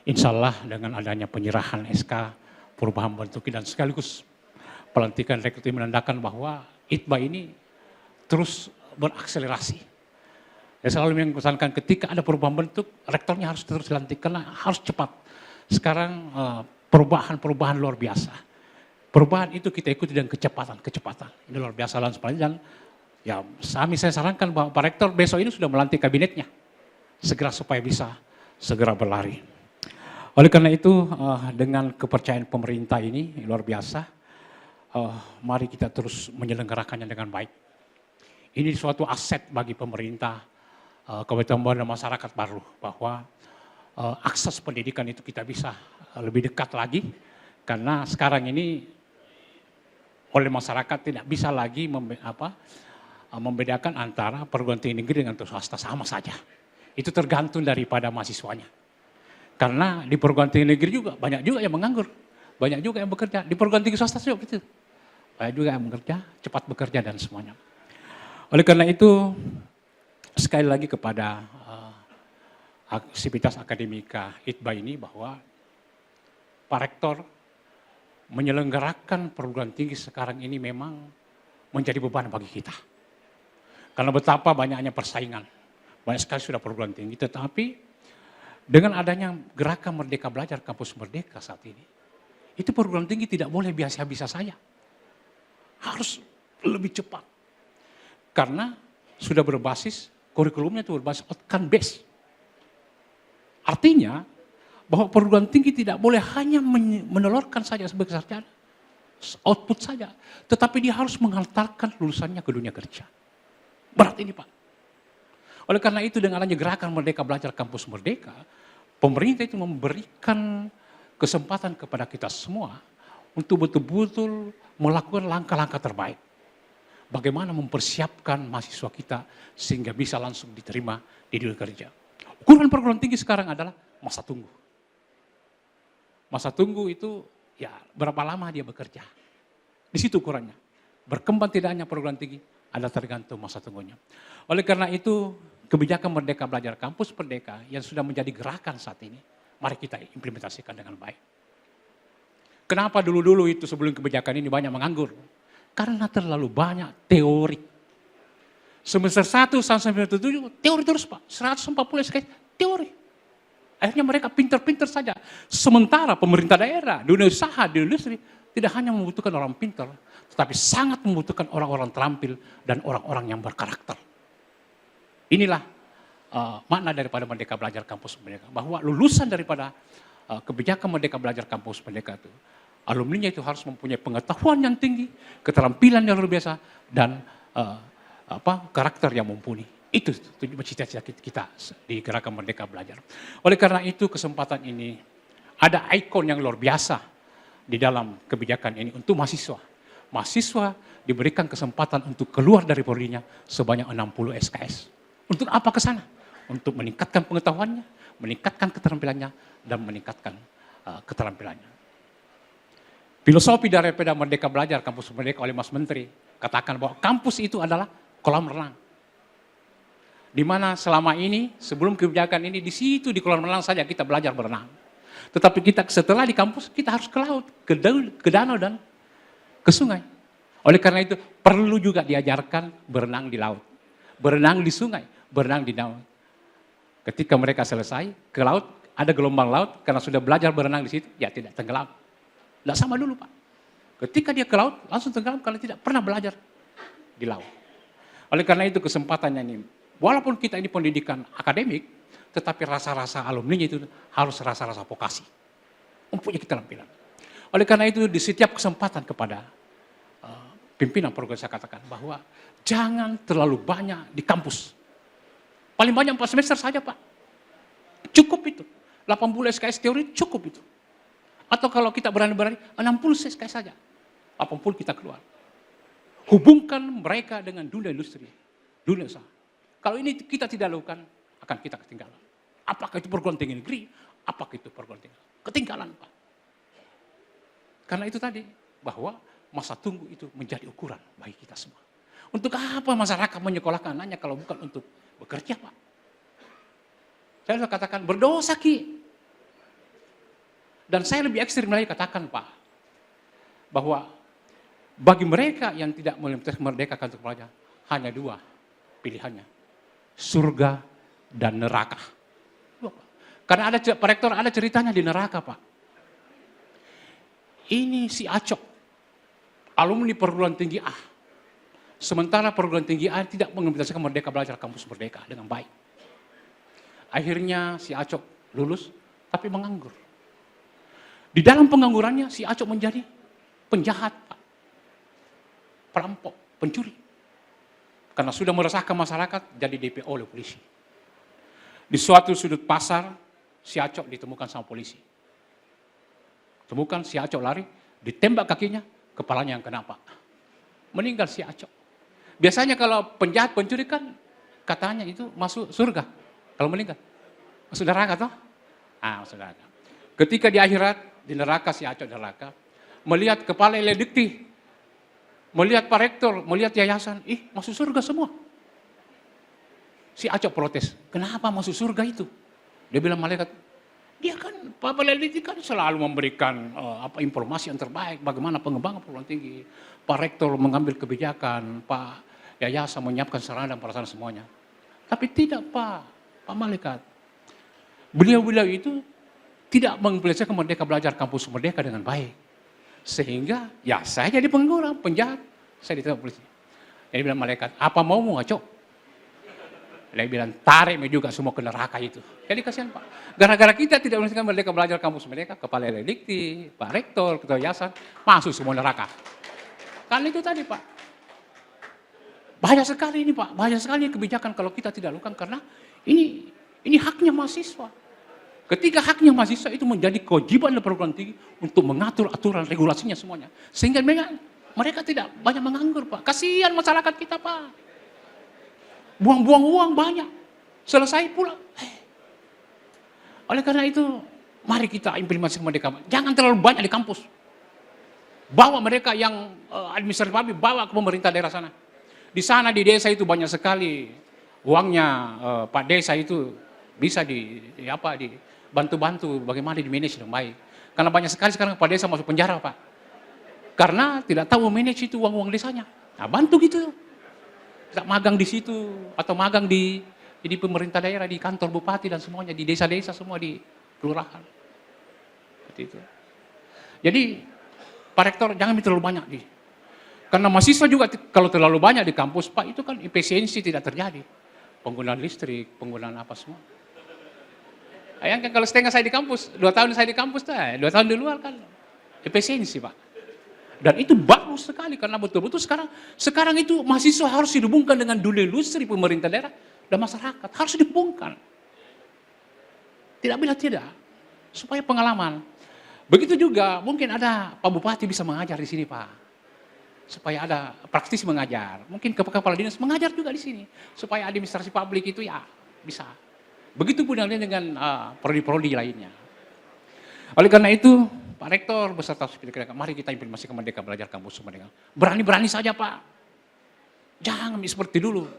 Insya Allah dengan adanya penyerahan SK perubahan bentuk dan sekaligus pelantikan rektor ini menandakan bahwa Itbah ini terus berakselerasi. Saya selalu mengusahakan ketika ada perubahan bentuk, rektornya harus terus dilantik karena harus cepat. Sekarang perubahan luar biasa. Perubahan itu kita ikuti dengan kecepatan. Ini luar biasa dan ya saya sarankan bahwa Pak Rektor besok ini sudah melantik kabinetnya. Segera supaya bisa segera berlari. Oleh karena itu dengan kepercayaan pemerintah ini luar biasa, mari kita terus menyelenggarakannya dengan baik. Ini suatu aset bagi pemerintah, Kabupaten Baru dan masyarakat Baru, bahwa akses pendidikan itu kita bisa lebih dekat lagi, karena sekarang ini oleh masyarakat tidak bisa lagi membedakan antara perguruan tinggi negeri dengan swasta, sama saja. Itu tergantung daripada mahasiswanya. Karena di perguruan tinggi negeri juga banyak juga yang menganggur, banyak juga yang bekerja. Di perguruan tinggi swasta juga begitu, banyak juga yang bekerja, cepat bekerja dan semuanya. Oleh karena itu, sekali lagi kepada sivitas akademika Itbah ini bahwa Pak Rektor menyelenggarakan perguruan tinggi sekarang ini memang menjadi beban bagi kita. Karena betapa banyaknya persaingan. Banyak sekali sudah perguruan tinggi, tetapi dengan adanya gerakan Merdeka Belajar Kampus Merdeka saat ini, itu perguruan tinggi tidak boleh biasa-biasa saja. Harus lebih cepat. Karena sudah berbasis, kurikulumnya itu berbasis outcome based. Artinya, bahwa perguruan tinggi tidak boleh hanya menelurkan saja sebagai sarjana, output saja, tetapi dia harus mengantarkan lulusannya ke dunia kerja. Berat ini Pak. Oleh karena itu dengan adanya gerakan Merdeka Belajar Kampus Merdeka, pemerintah itu memberikan kesempatan kepada kita semua untuk betul-betul melakukan langkah-langkah terbaik. Bagaimana mempersiapkan mahasiswa kita sehingga bisa langsung diterima di dunia kerja. Ukuran perguruan tinggi sekarang adalah masa tunggu. Masa tunggu itu ya berapa lama dia bekerja. Di situ ukurannya. Berkembang tidak hanya perguruan tinggi, ada tergantung masa tunggunya. Oleh karena itu, kebijakan Merdeka Belajar Kampus Merdeka yang sudah menjadi gerakan saat ini, mari kita implementasikan dengan baik. Kenapa dulu-dulu itu sebelum kebijakan ini banyak menganggur? Karena terlalu banyak teori. Semester 1 sampai semester 7, teori terus Pak. 140 SKS, teori. Akhirnya mereka pintar-pintar saja. Sementara pemerintah daerah, dunia usaha, di industri, tidak hanya membutuhkan orang pintar, tetapi sangat membutuhkan orang-orang terampil dan orang-orang yang berkarakter. Inilah makna daripada Merdeka Belajar Kampus Merdeka. Bahwa lulusan daripada kebijakan Merdeka Belajar Kampus Merdeka itu, alumninya itu harus mempunyai pengetahuan yang tinggi, keterampilan yang luar biasa, dan karakter yang mumpuni. Itu cita-cita kita di Gerakan Merdeka Belajar. Oleh karena itu kesempatan ini ada ikon yang luar biasa di dalam kebijakan ini untuk mahasiswa. Mahasiswa diberikan kesempatan untuk keluar dari prodinya sebanyak 60 SKS. Untuk apa ke sana? Untuk meningkatkan pengetahuannya, meningkatkan keterampilannya, dan meningkatkan keterampilannya. Filosofi daripada Merdeka Belajar Kampus Merdeka oleh Mas Menteri katakan bahwa kampus itu adalah kolam renang. Di mana selama ini, sebelum kebijakan ini, di situ di kolam renang saja kita belajar berenang. Tetapi kita setelah di kampus, kita harus ke laut, ke danau dan ke sungai. Oleh karena itu, perlu juga diajarkan berenang di laut, berenang di sungai, berenang di danau. Ketika mereka selesai ke laut, ada gelombang laut, karena sudah belajar berenang di situ, ya tidak tenggelam. Tidak sama dulu Pak. Ketika dia ke laut, langsung tenggelam kalau tidak pernah belajar di laut. Oleh karena itu kesempatannya ini, walaupun kita ini pendidikan akademik, tetapi rasa-rasa alumni itu harus rasa-rasa vokasi. Mempunyai keterampilan. Oleh karena itu di setiap kesempatan kepada pimpinan program saya katakan bahwa jangan terlalu banyak di kampus. Paling banyak 4 semester saja Pak. Cukup itu. 80 SKS teori cukup itu. Atau kalau kita berani-berani 60 SKS saja. 80 kita keluar. Hubungkan mereka dengan dunia industri, dunia usaha. Kalau ini kita tidak lakukan, akan kita ketinggalan. Apakah itu perguruan tinggi negeri, apakah itu perguruan tinggi. Ketinggalan Pak. Karena itu tadi, bahwa masa tunggu itu menjadi ukuran bagi kita semua. Untuk apa masyarakat menyekolahkan anaknya kalau bukan untuk bekerja Pak. Saya sudah katakan berdosa Ki. Dan saya lebih ekstrim lagi katakan Pak, bahwa bagi mereka yang tidak melintasi merdeka untuk belajar, hanya 2 pilihannya. Surga dan neraka. Karena ada Pak Rektor, ada ceritanya di neraka Pak. Ini si Acok, alumni perguruan tinggi A. Sementara perguruan tinggi A tidak mengimplementasikan Merdeka Belajar Kampus Merdeka dengan baik. Akhirnya si Acok lulus, tapi menganggur. Di dalam penganggurannya si Acok menjadi penjahat Pak. Perampok, pencuri. Karena sudah meresahkan masyarakat, jadi DPO oleh polisi. Di suatu sudut pasar, si Acok ditemukan sama polisi. Temukan si Acok lari, ditembak kakinya, kepalanya yang kena Pak. Meninggal si Acok. Biasanya kalau penjahat, pencuri kan katanya itu masuk surga. Kalau meninggal, masuk neraka toh? Masuk neraka. Ketika di akhirat, di neraka si Acok neraka, melihat kepala eledikti, melihat Pak Rektor, melihat yayasan, masuk surga semua. Si Acok protes, kenapa masuk surga itu? Dia bilang malaikat, dia kan Pak Eledikti kan selalu memberikan informasi yang terbaik, bagaimana pengembangan perguruan tinggi. Pak Rektor mengambil kebijakan, Pak Yayasan menyiapkan sarana dan prasarana semuanya. Tapi tidak Pak Malaikat. Beliau-beliau itu tidak mengimplementasikan Merdeka Belajar Kampus Merdeka dengan baik. Sehingga ya saya jadi pengangguran, penjahat. Saya ditangkap polisi. Jadi bilang malaikat, apa mau ngacok? Dia bilang, tarik juga semua ke neraka itu. Jadi kasihan Pak. Gara-gara kita tidak menunjukkan Merdeka Belajar Kampus Merdeka, Kepala Dikti, Pak Rektor, Ketua Yayasan, masuk semua neraka. Karena itu tadi Pak. Bahaya sekali ini Pak, bahaya sekali kebijakan kalau kita tidak lakukan karena ini haknya mahasiswa. Ketika haknya mahasiswa itu menjadi kewajiban perguruan tinggi untuk mengatur aturan regulasinya semuanya. Sehingga mereka tidak banyak menganggur Pak. Kasihan masyarakat kita Pak. Buang-buang uang banyak. Selesai pula. Oleh karena itu, mari kita implementasi Merdeka. Jangan terlalu banyak di kampus. Bawa mereka yang administratif publik, bawa ke pemerintah daerah sana. Di sana di desa itu banyak sekali uangnya Pak Desa itu bisa dibantu-bantu bagaimana di manage dengan baik. Karena banyak sekali sekarang Pak Desa masuk penjara Pak. Karena tidak tahu manage itu uang-uang desanya. Nah bantu gitu. Tidak magang di situ atau magang di pemerintah daerah, di kantor bupati dan semuanya, di desa-desa semua, di kelurahan. Seperti itu. Jadi Pak Rektor jangan terlalu banyak karena mahasiswa juga kalau terlalu banyak di kampus Pak itu kan efisiensi tidak terjadi. Penggunaan listrik, penggunaan apa semua. Bayangkan kalau setengah saya di kampus, 2 tahun saya di kampus, 2 tahun di luar kan efisiensi Pak. Dan itu bagus sekali karena betul-betul sekarang itu mahasiswa harus dihubungkan dengan dunia industri, pemerintah daerah dan masyarakat harus dihubungkan. Tidak bila tidak, supaya pengalaman. Begitu juga mungkin ada Pak Bupati bisa mengajar di sini Pak. Supaya ada praktisi mengajar. Mungkin kepala dinas mengajar juga di sini. Supaya administrasi publik itu ya bisa. Begitu pun dengan prodi-prodi lainnya. Oleh karena itu, Pak Rektor beserta mari kita implementasikan Merdeka Belajar Kampus Merdeka. Berani-berani saja Pak. Jangan seperti dulu.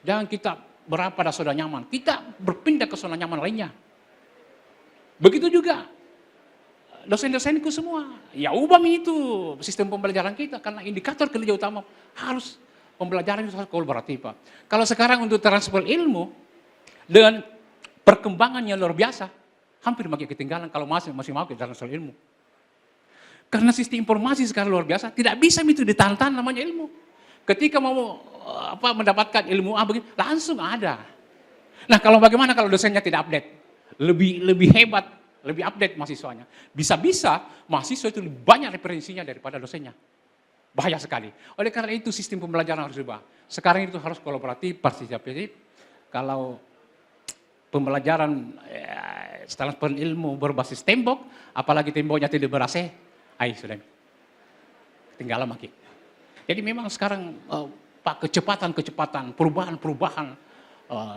Jangan kita berapa pada zona nyaman. Kita berpindah ke zona nyaman lainnya. Begitu juga dosen-dosenku semua. Ya ubah itu sistem pembelajaran kita. Karena indikator kinerja utama harus pembelajaran itu harus kolaboratif Pak. Kalau sekarang untuk transfer ilmu dengan perkembangannya luar biasa, hampir makin ketinggalan kalau masih mau ke transfer ilmu. Karena sistem informasi sekarang luar biasa, tidak bisa itu ditahan-tahan namanya ilmu. Ketika mau mendapatkan ilmu begini, langsung ada. Nah kalau bagaimana kalau dosennya tidak update? Lebih hebat, lebih update mahasiswanya. Bisa-bisa mahasiswa itu lebih banyak referensinya daripada dosennya. Bahaya sekali. Oleh karena itu sistem pembelajaran harus berubah. Sekarang itu harus kolaboratif, partisipatif. Kalau pembelajaran transfer ilmu berbasis tembok, apalagi temboknya tidak ber-AC, sudah tinggal makin. Jadi memang sekarang Pak kecepatan, perubahan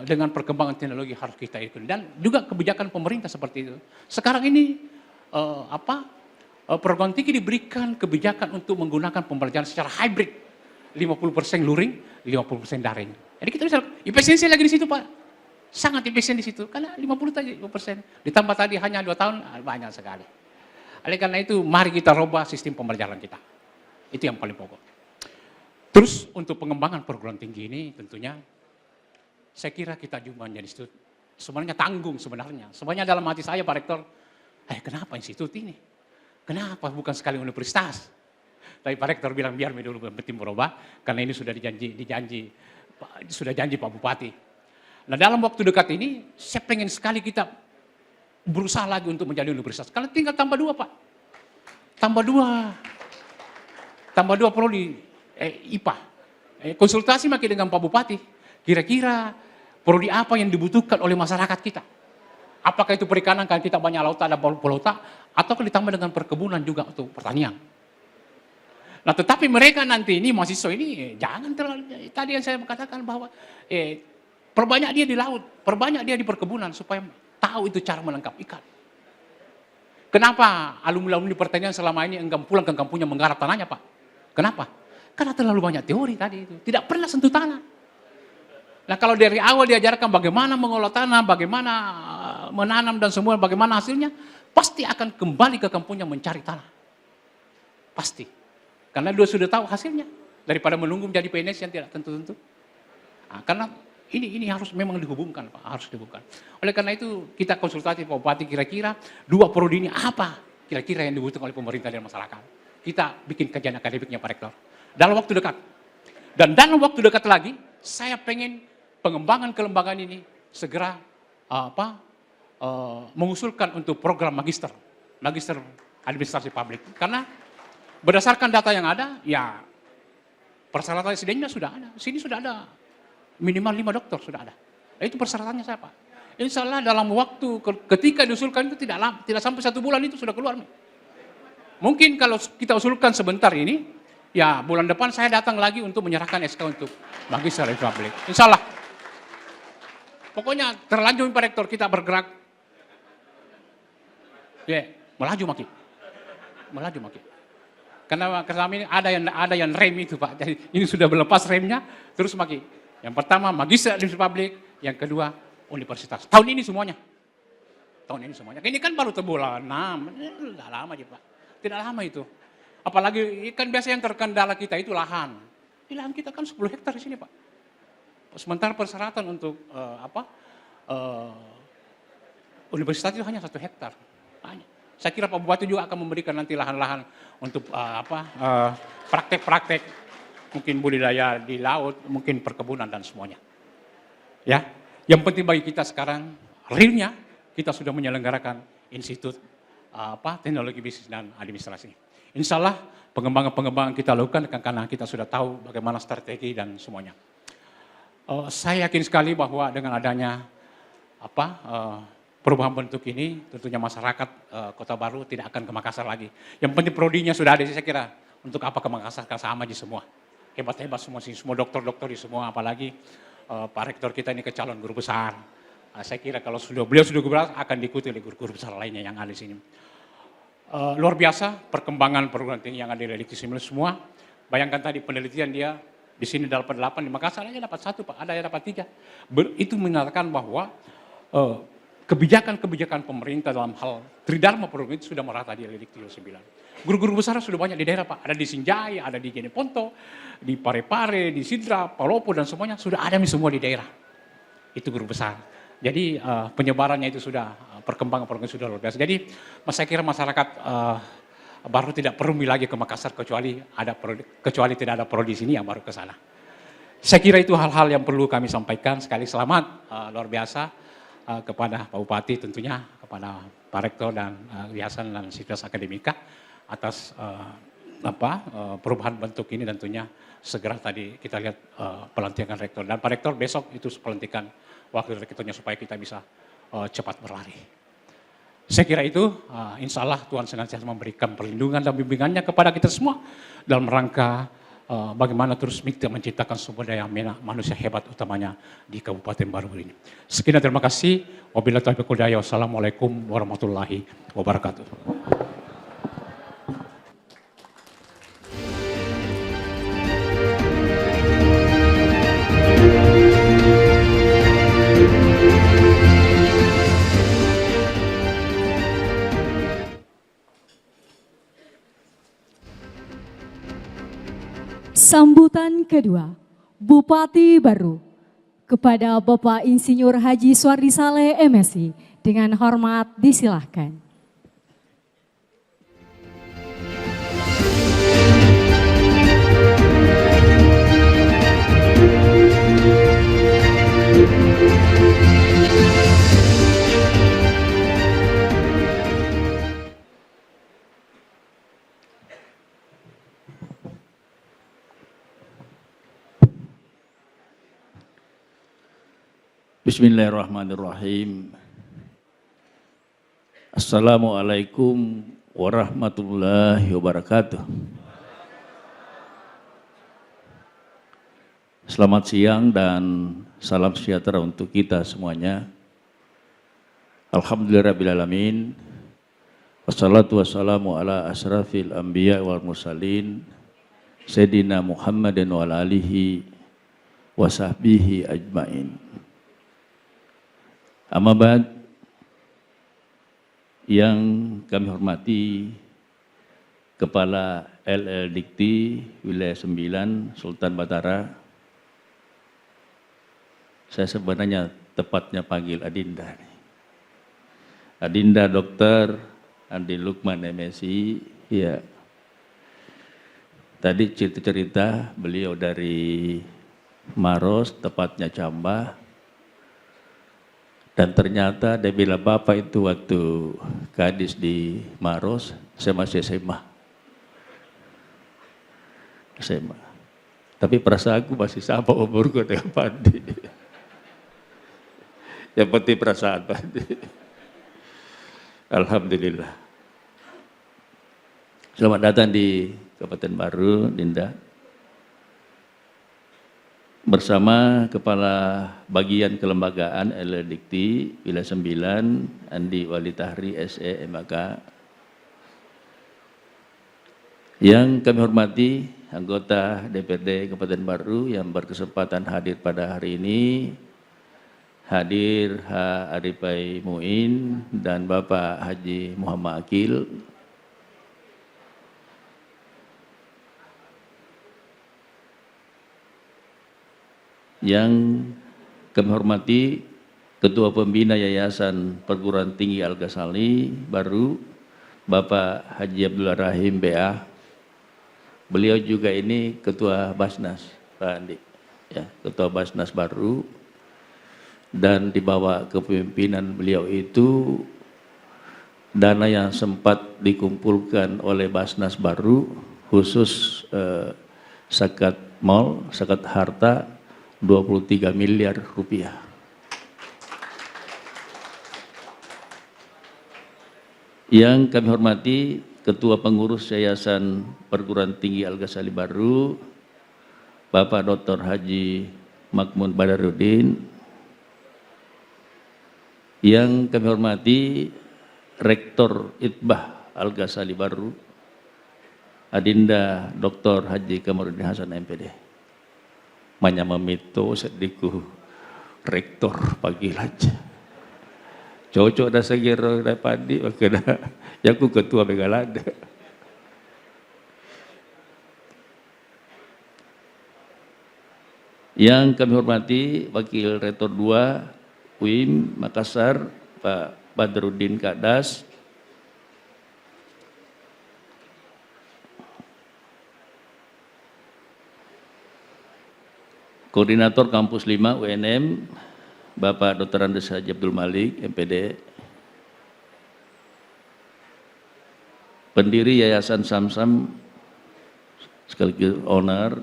dengan perkembangan teknologi harus kita ikuti dan juga kebijakan pemerintah seperti itu. Sekarang ini perguruan tinggi diberikan kebijakan untuk menggunakan pembelajaran secara hybrid, 50% luring, 50% daring. Jadi kita bisa efisiensi lagi di situ Pak. Sangat efisien di situ karena 50%. Ditambah tadi hanya 2 tahun banyak sekali. Oleh karena itu mari kita rubah sistem pembelajaran kita. Itu yang paling pokok. Terus untuk pengembangan perguruan tinggi ini tentunya saya kira kita juga menjadi institut sebenarnya tanggung sebenarnya. Sebenarnya dalam hati saya Pak Rektor, kenapa institut ini? Kenapa bukan sekali universitas? Tapi Pak Rektor bilang biar dulu tim berubah karena ini sudah janji Pak Bupati. Nah dalam waktu dekat ini saya pengen sekali kita berusaha lagi untuk menjadi universitas. Karena tinggal tambah 2 Pak. Tambah 2 prodi IPA. Konsultasi makin dengan Pak Bupati. Kira-kira prodi apa yang dibutuhkan oleh masyarakat kita? Apakah itu perikanan kan kita banyak lautan ada pulau tak atau ditambah dengan perkebunan juga untuk pertanian. Nah, tetapi mereka nanti ini mahasiswa ini jangan terlalu tadi yang saya katakan bahwa perbanyak dia di laut, perbanyak dia di perkebunan supaya tahu itu cara menangkap ikan. Kenapa alumni-alumni pertanian selama ini enggak pulang ke kampungnya menggarap tanahnya, Pak? Kenapa? Karena terlalu banyak teori tadi itu, tidak pernah sentuh tanah. Nah, kalau dari awal diajarkan bagaimana mengolah tanah, bagaimana menanam dan semua, bagaimana hasilnya, pasti akan kembali ke kampungnya mencari tanah. Pasti. Karena dia sudah tahu hasilnya. Daripada menunggu menjadi PNS yang tidak tentu-tentu. Nah, karena Ini harus memang dihubungkan, Pak, harus dihubungkan. Oleh karena itu kita konsultasi Pak Bupati, kira-kira 2 prodi ini apa kira-kira yang dibutuhkan oleh pemerintah dan masyarakat. Kita bikin kajian akademiknya Pak Rektor dalam waktu dekat. Dan dalam waktu dekat lagi, saya pengen pengembangan kelembagaan ini segera mengusulkan untuk program magister administrasi publik. Karena berdasarkan data yang ada, ya persyaratan SDM-nya sudah ada. Sini sudah ada minimal 5 dokter sudah ada. Nah, itu persyaratannya saya, Pak. Insya Allah dalam waktu ketika diusulkan itu tidak sampai 1 bulan itu sudah keluar. Mungkin kalau kita usulkan sebentar ini, ya bulan depan saya datang lagi untuk menyerahkan SK untuk magister publik. Insya Allah. Pokoknya terlanjur Pak Rektor, kita bergerak. Ya, melaju makin. Karena kami ada yang rem itu, Pak. Jadi ini sudah melepas remnya, terus makin. Yang pertama magister administrasi publik, yang kedua universitas. Tahun ini semuanya. Ini kan baru bulan 6, tidak lama aja, Pak. Tidak lama itu. Apalagi kan biasa yang terkendala kita itu lahan. Di lahan kita kan 10 hektar di sini, Pak. Sementara persyaratan untuk universitas itu hanya 1 hektar. Saya kira Pak Bupati juga akan memberikan nanti lahan-lahan untuk praktek-praktek. Mungkin budidaya di laut, mungkin perkebunan dan semuanya. Ya, yang penting bagi kita sekarang, realnya kita sudah menyelenggarakan Institut Teknologi Bisnis dan Administrasi. Insya Allah pengembangan kita lakukan karena kita sudah tahu bagaimana strategi dan semuanya. Saya yakin sekali bahwa dengan adanya perubahan bentuk ini, tentunya masyarakat Kota Baru tidak akan ke Makassar lagi. Yang penting prodinya sudah ada, saya kira untuk apa ke Makassar, kan sama aja semua. Hebat-hebat semua dokter-dokter di semua, apalagi Pak Rektor kita ini ke calon guru besar. Saya kira kalau beliau sudah guru besar akan diikuti oleh guru-guru besar lainnya yang ada di sini. Luar biasa perkembangan perguruan tinggi yang ada di Dikti 19 semua. Bayangkan tadi penelitian dia di sini dapat 8, di Makassar aja dapat 1, Pak, ada yang dapat 3. Itu mengatakan bahwa kebijakan-kebijakan pemerintah dalam hal tridharma program itu sudah merata di Dikti 9. Guru-guru besar sudah banyak di daerah, Pak. Ada di Sinjai, ada di Jeneponto, di Parepare, di Sidra, Palopo, dan semuanya sudah ada semua di daerah. Itu guru besar. Jadi penyebarannya itu sudah, perkembangan program sudah luar biasa. Jadi saya kira masyarakat baru tidak perlu lagi ke Makassar kecuali tidak ada prodi di sini yang baru ke sana. Saya kira itu hal-hal yang perlu kami sampaikan. Sekali selamat luar biasa kepada Pak Bupati tentunya, kepada Pak Rektor dan Yayasan dan Sivitas Akademika atas perubahan bentuk ini, tentunya segera tadi kita lihat pelantikan rektor. Dan Pak Rektor besok itu pelantikan wakil rektornya supaya kita bisa cepat berlari. Saya kira itu, insya Allah Tuhan senantiasa memberikan perlindungan dan bimbingannya kepada kita semua dalam rangka bagaimana terus menciptakan sumber daya manusia hebat utamanya di Kabupaten Baru ini. Sekian, terima kasih. Wabillahi taufiq wal hidayah. Wassalamualaikum warahmatullahi wabarakatuh. Sambutan kedua, Bupati Baru kepada Bapak Insinyur Haji Suardi Saleh MSI dengan hormat disilahkan. Bismillahirrahmanirrahim. Assalamualaikum warahmatullahi wabarakatuh. Selamat siang dan salam sejahtera untuk kita semuanya. Alhamdulillahirrabbilalamin. Wassalatu wassalamu ala asrafil anbiya wal mursalin Sayyidina Muhammadin wa ala alihi wa sahbihi ajmain. Amabad, yang kami hormati Kepala LL Dikti Wilayah 9 Sultan Batara, Saya sebenarnya tepatnya panggil Adinda. Adinda Dr. Andi Lukman MSI, ya. Tadi cerita-cerita beliau dari Maros, tepatnya Camba. Dan ternyata dia bilang, Bapak itu waktu kadis di Maros, saya masih SMA. Tapi perasaan aku masih sama umurku dengan Pandi. Yang penting perasaan Pandi. Alhamdulillah. Selamat datang di Kabupaten Baru, Dinda. Bersama Kepala Bagian Kelembagaan LLDikti Wilayah 9, Andi Wali Tahri SE MAK. Yang kami hormati anggota DPRD Kabupaten Baru yang berkesempatan hadir pada hari ini, hadir H. Arifai Muin dan Bapak Haji Muhammad Akil. Yang kami hormati Ketua Pembina Yayasan Perguruan Tinggi Al-Ghazali Baru, Bapak Haji Abdullah Rahim BA. Beliau juga ini Ketua Basnas, Pak Andi, ya, Ketua Basnas Baru. Dan di bawah kepemimpinan beliau itu, dana yang sempat dikumpulkan oleh Basnas Baru, khusus zakat mal, zakat harta, 23 miliar rupiah. Yang kami hormati Ketua Pengurus Yayasan Perguruan Tinggi Al-Ghazali Baru, Bapak Dr. Haji Makmun Badarudin. Yang kami hormati Rektor Itbah Al-Ghazali Baru, Adinda Dr. Haji Kamarudin Hasan MPD. Manya memito sediku rektor pagi aja. Cocok dah segera dah padi makna yang ku ketua begalada. Yang kami hormati Wakil Rektor 2 UIM Makassar, Pak Badrudin Kadas. Koordinator Kampus 5 UNM, Bapak Dr. Andes Haji Abdul Malik, MPD. Pendiri Yayasan Samsam, sekaligus owner,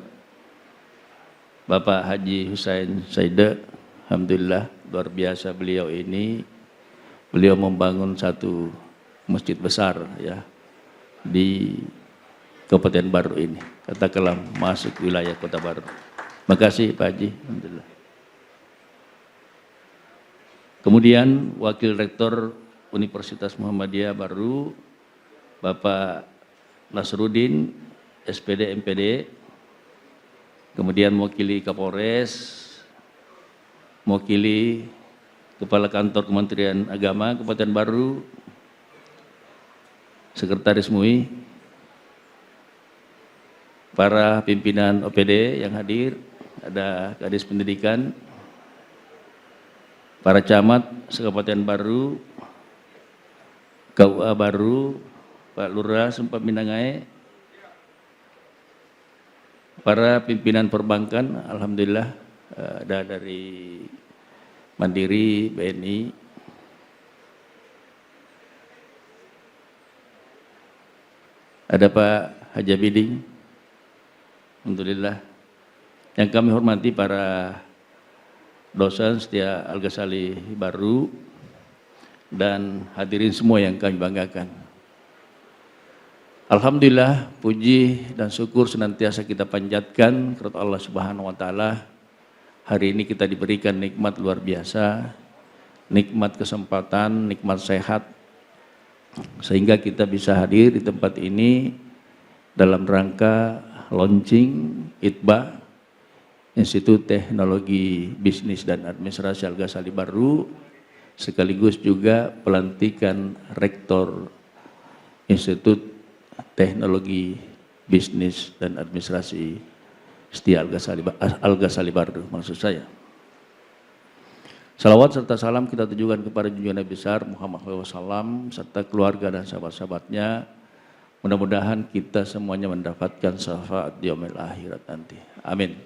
Bapak Haji Husain Saide. Alhamdulillah, luar biasa beliau ini. Beliau membangun satu masjid besar ya di Kabupaten Baru ini. Katakanlah masuk wilayah Kota Baru. Makasih Pak Haji, alhamdulillah. Kemudian Wakil Rektor Universitas Muhammadiyah Baru, Bapak Nasruddin, SPD MPD. Kemudian mewakili Kapolres, mewakili Kepala Kantor Kementerian Agama Kabupaten Baru, Sekretaris MUI, para pimpinan OPD yang hadir, ada Kadis Pendidikan, para camat se-Kabupaten Baru, KUA Baru, Pak Lurah Sumpah Minangai, para pimpinan perbankan, alhamdulillah ada dari Mandiri, BNI, ada Pak Haji Abiding, alhamdulillah. Yang kami hormati para dosen setia Al-Ghazali Baru dan hadirin semua yang kami banggakan. Alhamdulillah, puji dan syukur senantiasa kita panjatkan kepada Allah Subhanahu wa taala. Hari ini kita diberikan nikmat luar biasa, nikmat kesempatan, nikmat sehat, sehingga kita bisa hadir di tempat ini dalam rangka launching ITBA, Institut Teknologi Bisnis dan Administrasi Al-Ghazali Baru, sekaligus juga pelantikan Rektor Institut Teknologi Bisnis dan Administrasi Setia Al-Ghazali Baru, maksud saya. Salawat serta salam kita tujukan kepada junjungan Nabi besar Muhammad SAW serta keluarga dan sahabat-sahabatnya. Mudah-mudahan kita semuanya mendapatkan syafaat di yaumil akhirat nanti. Amin.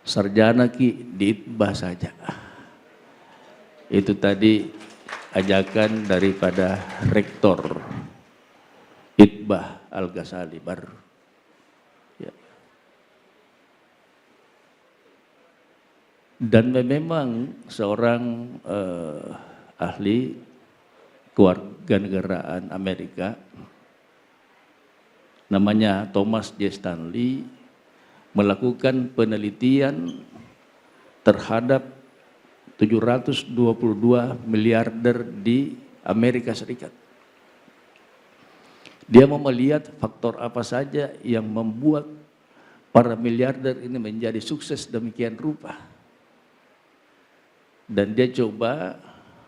Sarjana ki di ITBA saja. Itu tadi ajakan daripada Rektor ITBA Al-Ghazali Baru. Ya. Dan memang seorang ahli kewarganegaraan Amerika namanya Thomas J. Stanley melakukan penelitian terhadap 722 miliarder di Amerika Serikat. Dia mau melihat faktor apa saja yang membuat para miliarder ini menjadi sukses demikian rupa. Dan dia coba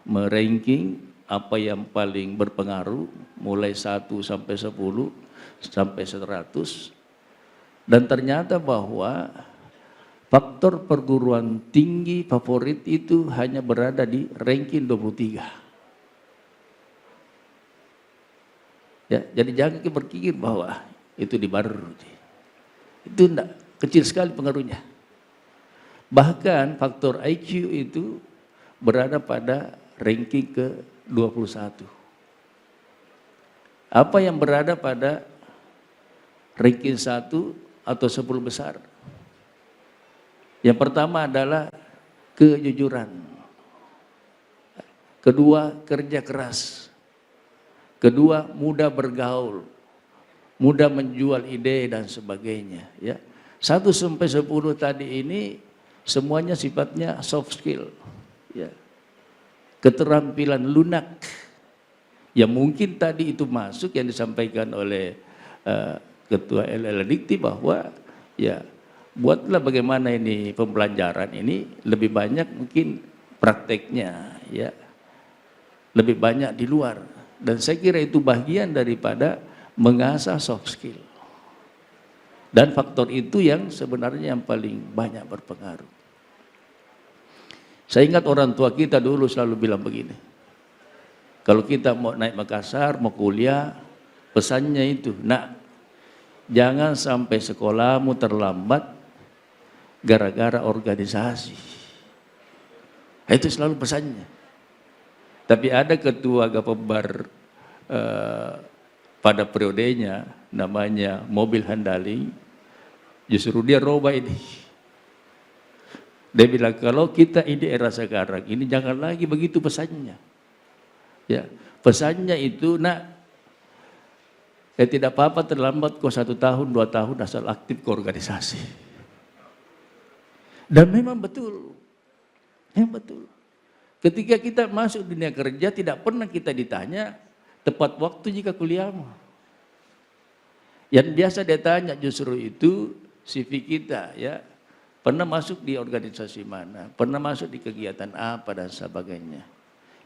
meranking apa yang paling berpengaruh mulai 1 sampai 10 sampai 100, dan ternyata bahwa faktor perguruan tinggi favorit itu hanya berada di ranking 23. Ya, jadi jangan berpikir bahwa itu di Baru. Itu enggak, kecil sekali pengaruhnya. Bahkan faktor IQ itu berada pada ranking ke-21. Apa yang berada pada ranking 1 atau 10 besar? Yang pertama adalah kejujuran. Kedua, kerja keras. Kedua, mudah bergaul. Mudah menjual ide dan sebagainya. Ya. 1 sampai 10 tadi ini semuanya sifatnya soft skill. Ya. Keterampilan lunak yang mungkin tadi itu masuk yang disampaikan oleh Ketua LL Dikti bahwa ya buatlah bagaimana ini pembelajaran ini lebih banyak mungkin prakteknya, ya lebih banyak di luar, dan saya kira itu bagian daripada mengasah soft skill, dan faktor itu yang sebenarnya yang paling banyak berpengaruh. Saya ingat orang tua kita dulu selalu bilang begini, kalau kita mau naik Makassar, mau kuliah, pesannya itu, nak, jangan sampai sekolahmu terlambat gara-gara organisasi. Itu selalu pesannya. Tapi ada ketua Gapembar pada periodenya, namanya Mobil Handali, justru dia robah ini. Dia bilang, kalau kita ini era sekarang ini jangan lagi begitu pesannya. Ya, pesannya itu, nak, ya tidak apa-apa terlambat kok 1 tahun, 2 tahun asal aktif ke organisasi. Dan memang betul. Memang betul. Ketika kita masuk dunia kerja tidak pernah kita ditanya tepat waktu jika kuliahmu. Yang biasa dia tanya justru itu CV kita, ya. Pernah masuk di organisasi mana, pernah masuk di kegiatan apa dan sebagainya.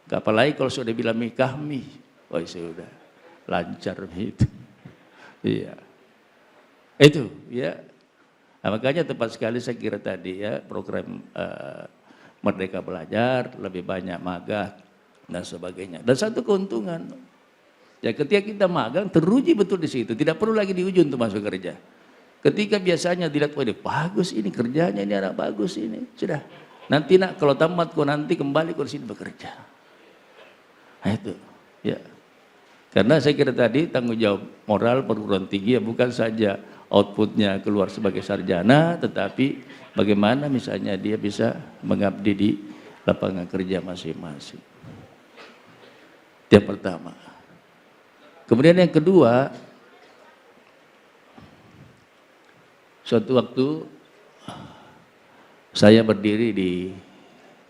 Apalagi kalau sudah bilang kami, oh sudah lancar itu. Iya. Itu ya. Nah, makanya tepat sekali saya kira tadi ya program Merdeka Belajar, lebih banyak magang dan sebagainya. Dan satu keuntungan, ya ketika kita magang teruji betul di situ, tidak perlu lagi diuji untuk masuk kerja. Ketika biasanya dilihat, wah bagus ini kerjanya, ini anak bagus ini, sudah. Nanti nak kalau tamat kok nanti kembali ke sini bekerja. Nah itu, ya. Karena saya kira tadi tanggung jawab moral perguruan tinggi ya bukan saja outputnya keluar sebagai sarjana, tetapi bagaimana misalnya dia bisa mengabdi di lapangan kerja masing-masing. Yang pertama. Kemudian yang kedua, suatu waktu saya berdiri di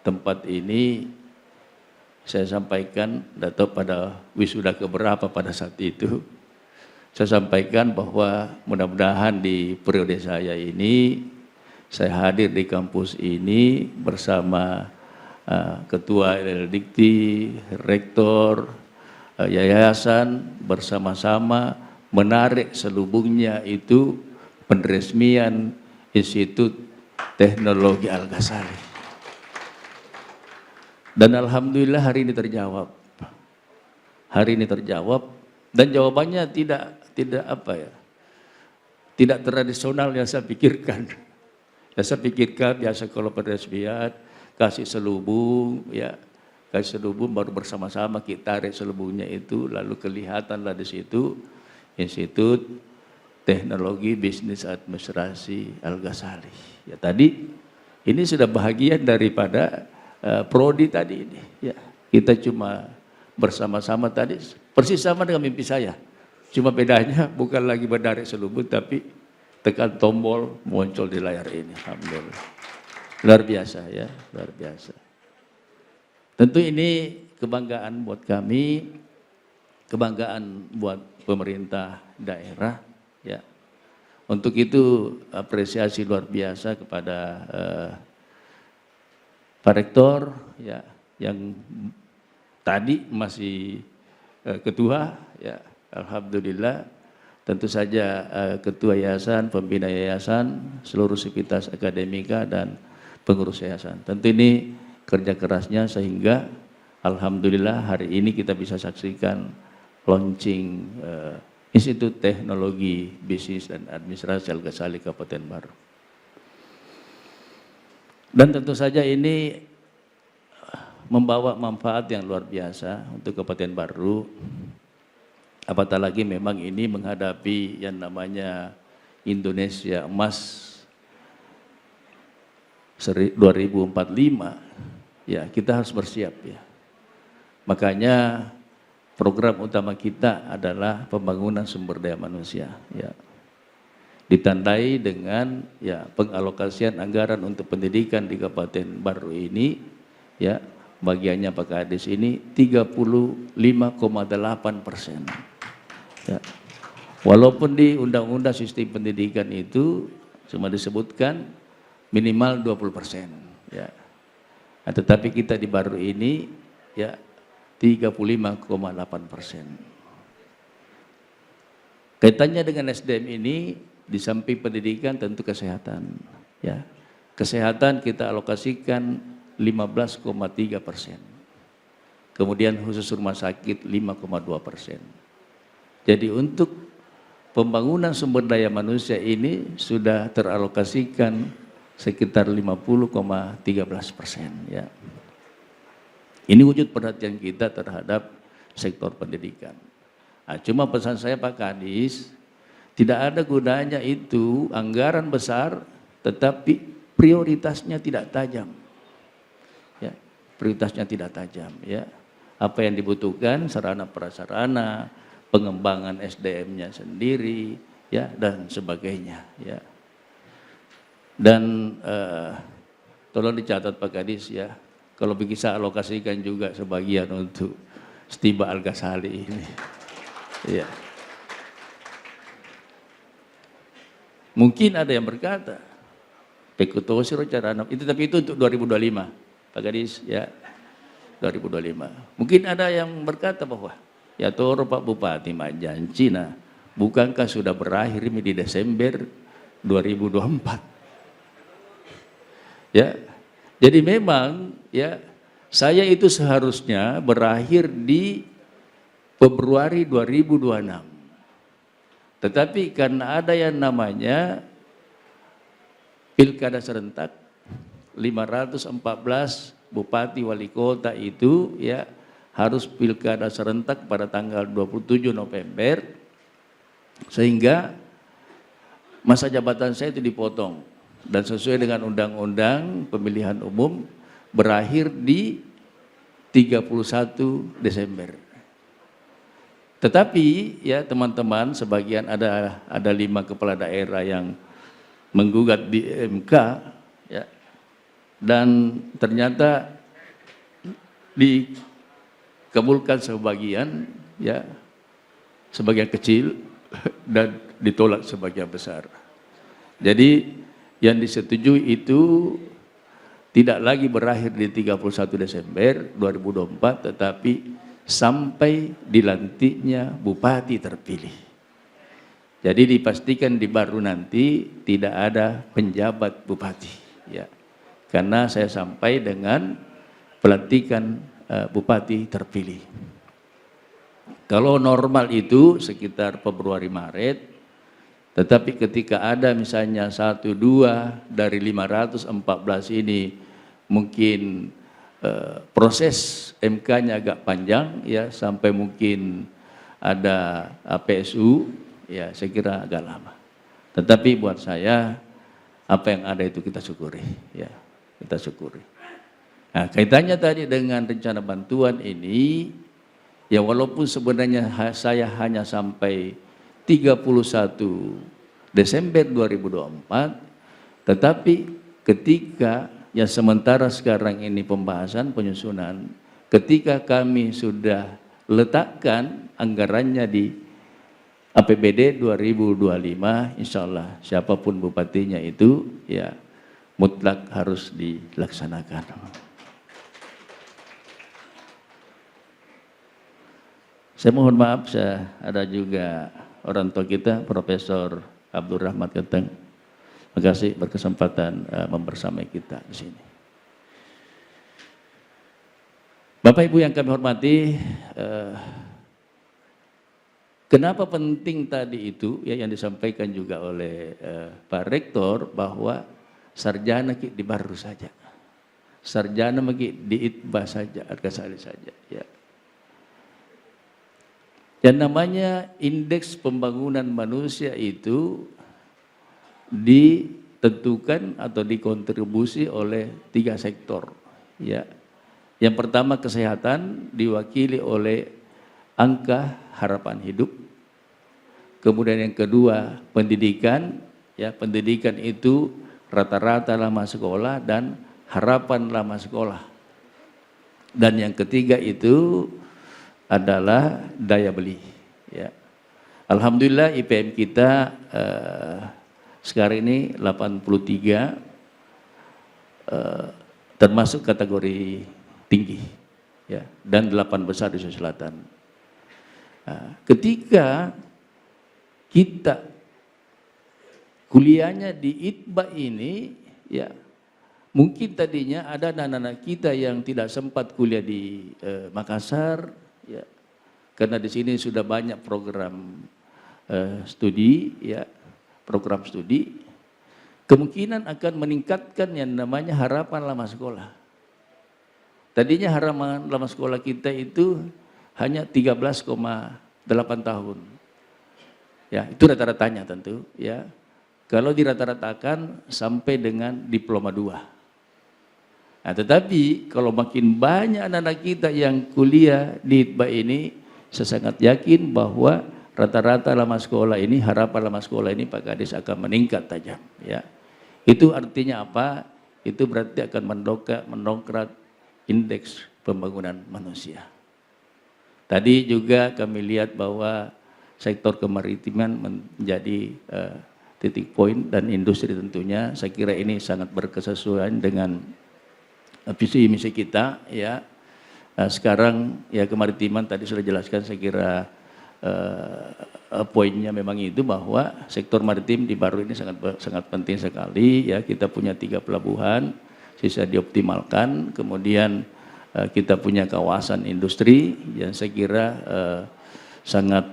tempat ini, saya sampaikan, tidak tahu pada wisuda keberapa pada saat itu, saya sampaikan bahwa mudah-mudahan di periode saya ini, saya hadir di kampus ini bersama Ketua LL Dikti, Rektor, Yayasan, bersama-sama menarik selubungnya itu penresmian Institut Teknologi Al-Ghazali. Dan alhamdulillah hari ini terjawab. Hari ini terjawab dan jawabannya tidak apa ya? Tidak tradisional yang saya pikirkan. Yang saya pikirkan biasa kalau peresmian kasih selubung ya, kasih selubung baru bersama-sama kita tarik selubungnya itu lalu kelihatanlah di situ Institut Teknologi Bisnis Administrasi Al-Ghazali. Ya tadi ini sudah bahagian daripada prodi tadi ini. Ya, kita cuma bersama-sama tadi persis sama dengan mimpi saya. Cuma bedanya bukan lagi berdarik selubung tapi tekan tombol muncul di layar ini. Alhamdulillah. Luar biasa ya, luar biasa. Tentu ini kebanggaan buat kami, kebanggaan buat pemerintah daerah ya. Untuk itu apresiasi luar biasa kepada Pak Rektor ya yang tadi masih ketua ya, alhamdulillah. Tentu saja ketua yayasan, pembina yayasan, seluruh sivitas akademika dan pengurus yayasan. Tentu ini kerja kerasnya sehingga alhamdulillah hari ini kita bisa saksikan launching Institut Teknologi Bisnis dan Administrasi Al-Ghazali Kabupaten Baru. Dan tentu saja ini membawa manfaat yang luar biasa untuk Kabupaten Baru. Apatah lagi memang ini menghadapi yang namanya Indonesia Emas 2045. Ya, kita harus bersiap ya. Makanya program utama kita adalah pembangunan sumber daya manusia ya. Ditandai dengan ya pengalokasian anggaran untuk pendidikan di Kabupaten Baru ini ya, bagiannya Pak Kadis ini 35,8%. Ya. Walaupun di Undang-Undang Sistem Pendidikan itu cuma disebutkan minimal 20%. Ya. Nah, tetapi kita di Baru ini ya 35,8%. Kaitannya dengan SDM ini di samping pendidikan tentu kesehatan. Ya. Kesehatan kita alokasikan 15,3%. Kemudian khusus rumah sakit 5,2%. Jadi untuk pembangunan sumber daya manusia ini sudah teralokasikan sekitar 50,13%. Ya. Ini wujud perhatian kita terhadap sektor pendidikan. Nah, cuma pesan saya Pak Kadis, tidak ada gunanya itu anggaran besar tetapi prioritasnya tidak tajam. Ya, prioritasnya tidak tajam ya. Apa yang dibutuhkan sarana prasarana, pengembangan SDM-nya sendiri ya dan sebagainya ya. Dan tolong dicatat Pak Kadis ya. Kalau bisa alokasikan juga sebagian untuk Stiba Al-Ghazali ini. Ya. Mungkin ada yang berkata, Pekutosiro Caranam, itu tapi itu untuk 2025, Pak Kadis ya, 2025. Mungkin ada yang berkata bahwa, ya toro Pak Bupati janji nah, bukankah sudah berakhir ini di Desember 2024? Ya. Jadi memang ya saya itu seharusnya berakhir di Februari 2026. Tetapi karena ada yang namanya pilkada serentak 514 bupati wali kota itu ya harus pilkada serentak pada tanggal 27 November sehingga masa jabatan saya itu dipotong. Dan sesuai dengan undang-undang pemilihan umum berakhir di 31 Desember. Tetapi ya teman-teman sebagian ada 5 kepala daerah yang menggugat di MK ya. Dan ternyata dikabulkan sebagian ya, sebagian kecil dan ditolak sebagian besar. Jadi yang disetujui itu tidak lagi berakhir di 31 Desember 2024 tetapi sampai dilantiknya bupati terpilih. Jadi dipastikan di Baru nanti tidak ada penjabat bupati, ya. Karena saya sampai dengan pelantikan bupati terpilih. Kalau normal itu sekitar Februari Maret, tetapi ketika ada misalnya 1-2 dari 514 ini mungkin proses MK-nya agak panjang, ya, sampai mungkin ada PSU, ya, saya kira agak lama. Tetapi buat saya apa yang ada itu kita syukuri, ya, kita syukuri. Nah, kaitannya tadi dengan rencana bantuan ini, ya walaupun sebenarnya saya hanya sampai 31 Desember 2024, tetapi ketika yang sementara sekarang ini pembahasan penyusunan, ketika kami sudah letakkan anggarannya di APBD 2025, insya Allah siapapun bupatinya itu, ya mutlak harus dilaksanakan. Saya mohon maaf, ada juga orang tua kita, Profesor Abdul Rahmat Keteng. Terima kasih berkesempatan membersamai kita di sini. Bapak Ibu yang kami hormati, kenapa penting tadi itu, ya, yang disampaikan juga oleh Pak Rektor, bahwa sarjana di Baru saja, sarjana di ITBA saja, Al-Ghazali saja, ya. Yang namanya indeks pembangunan manusia itu ditentukan atau dikontribusi oleh 3 sektor, ya. Yang pertama kesehatan diwakili oleh angka harapan hidup. Kemudian yang kedua pendidikan, ya, pendidikan itu rata-rata lama sekolah dan harapan lama sekolah. Dan yang ketiga itu adalah daya beli, ya. Alhamdulillah IPM kita sekarang ini 83, termasuk kategori tinggi, ya, dan 8 besar di Sulawesi Selatan. Ketika kita kuliahnya di ITBA ini, ya, mungkin tadinya ada anak-anak kita yang tidak sempat kuliah di Makassar, ya, karena di sini sudah banyak program studi, ya, program studi, kemungkinan akan meningkatkan yang namanya harapan lama sekolah. Tadinya harapan lama sekolah kita itu hanya 13,8 tahun. Ya, itu rata-ratanya tentu, ya. Kalau dirata-ratakan sampai dengan diploma 2. Nah, tetapi kalau makin banyak anak-anak kita yang kuliah di ITBA ini, saya sangat yakin bahwa rata-rata lama sekolah ini, harapan lama sekolah ini Pak Kades akan meningkat tajam, ya. Itu artinya apa? Itu berarti akan mendongkrak indeks pembangunan manusia. Tadi juga kami lihat bahwa sektor kemaritiman menjadi titik poin dan industri tentunya. Saya kira ini sangat berkesesuaian dengan visi misi kita, ya. Sekarang ya kemaritiman tadi sudah jelaskan, saya kira poinnya memang itu bahwa sektor maritim di Baru ini sangat penting sekali, ya. Kita punya 3 pelabuhan, sisa dioptimalkan, kemudian kita punya kawasan industri yang saya kira sangat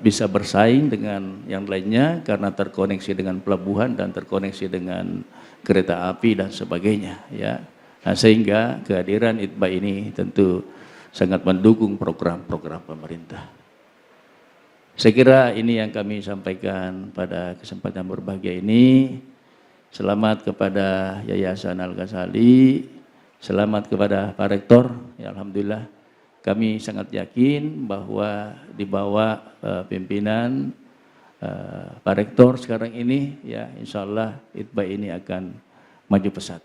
bisa bersaing dengan yang lainnya karena terkoneksi dengan pelabuhan dan terkoneksi dengan kereta api dan sebagainya, ya. Nah, sehingga kehadiran ITBA ini tentu sangat mendukung program-program pemerintah. Saya kira ini yang kami sampaikan pada kesempatan berbahagia ini. Selamat kepada Yayasan Al-Ghazali, selamat kepada Pak Rektor, ya, alhamdulillah kami sangat yakin bahwa di bawah pimpinan Pak Rektor sekarang ini, ya, insya Allah ITBA ini akan maju pesat.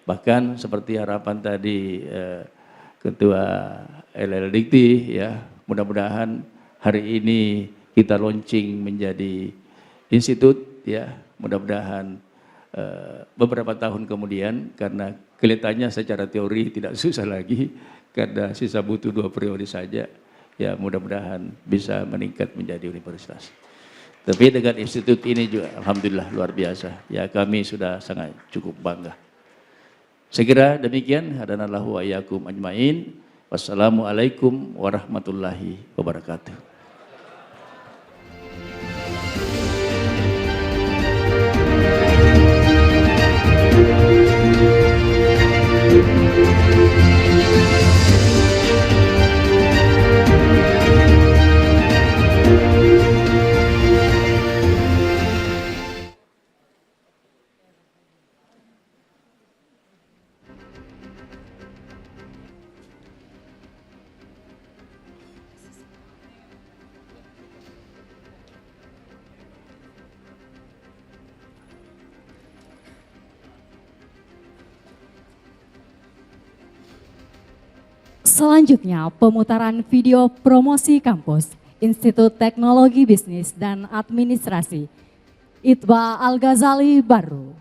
Bahkan seperti harapan tadi Ketua LLDikti, ya, mudah-mudahan hari ini kita launching menjadi institut, ya, mudah-mudahan beberapa tahun kemudian, karena kelihatannya secara teori tidak susah lagi, karena sisa butuh 2 periode saja, ya, mudah-mudahan bisa meningkat menjadi universitas. Tapi dengan institut ini juga alhamdulillah luar biasa. Ya kami sudah sangat cukup bangga. Saya kira demikian. Hadanallahu wa iyyakum ajmain. Wassalamualaikum warahmatullahi wabarakatuh. Selanjutnya, pemutaran video promosi kampus Institut Teknologi Bisnis dan Administrasi ITBA Al-Ghazali Baru.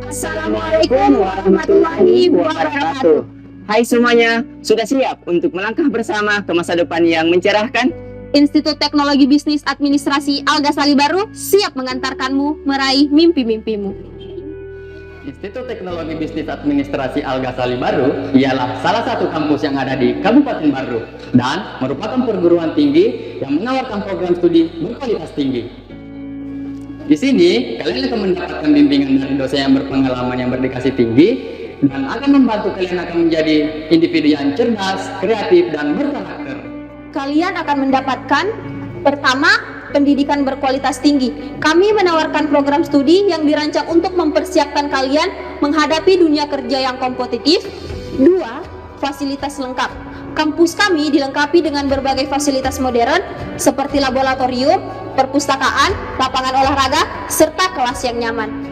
Assalamualaikum warahmatullahi wabarakatuh. Hai semuanya, sudah siap untuk melangkah bersama ke masa depan yang mencerahkan? Institut Teknologi Bisnis Administrasi Al-Ghazali Baru siap mengantarkanmu meraih mimpi-mimpimu. Institut Teknologi Bisnis Administrasi Al-Ghazali Baru ialah salah satu kampus yang ada di Kabupaten Baru dan merupakan perguruan tinggi yang menawarkan program studi berkualitas tinggi. Di sini, kalian akan mendapatkan bimbingan dari dosen yang berpengalaman yang berdedikasi tinggi dan akan membantu kalian akan menjadi individu yang cerdas, kreatif, dan berkarakter. Kalian akan mendapatkan pertama, pendidikan berkualitas tinggi. Kami menawarkan program studi yang dirancang untuk mempersiapkan kalian menghadapi dunia kerja yang kompetitif. 2. Fasilitas lengkap. Kampus kami dilengkapi dengan berbagai fasilitas modern seperti laboratorium, perpustakaan, lapangan olahraga, serta kelas yang nyaman.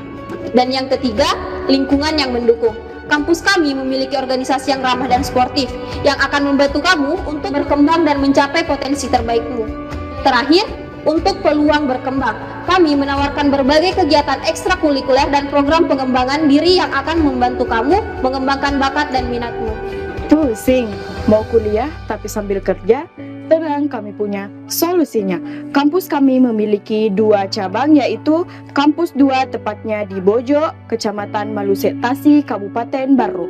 Dan yang ketiga, lingkungan yang mendukung. Kampus kami memiliki organisasi yang ramah dan sportif yang akan membantu kamu untuk berkembang dan mencapai potensi terbaikmu. Terakhir, untuk peluang berkembang, kami menawarkan berbagai kegiatan ekstrakurikuler dan program pengembangan diri yang akan membantu kamu mengembangkan bakat dan minatmu. Pusing, mau kuliah tapi sambil kerja? Tenang, kami punya solusinya. Kampus kami memiliki 2 cabang, yaitu Kampus 2 tepatnya di Bojo, Kecamatan Malusek Tasi, Kabupaten Baru,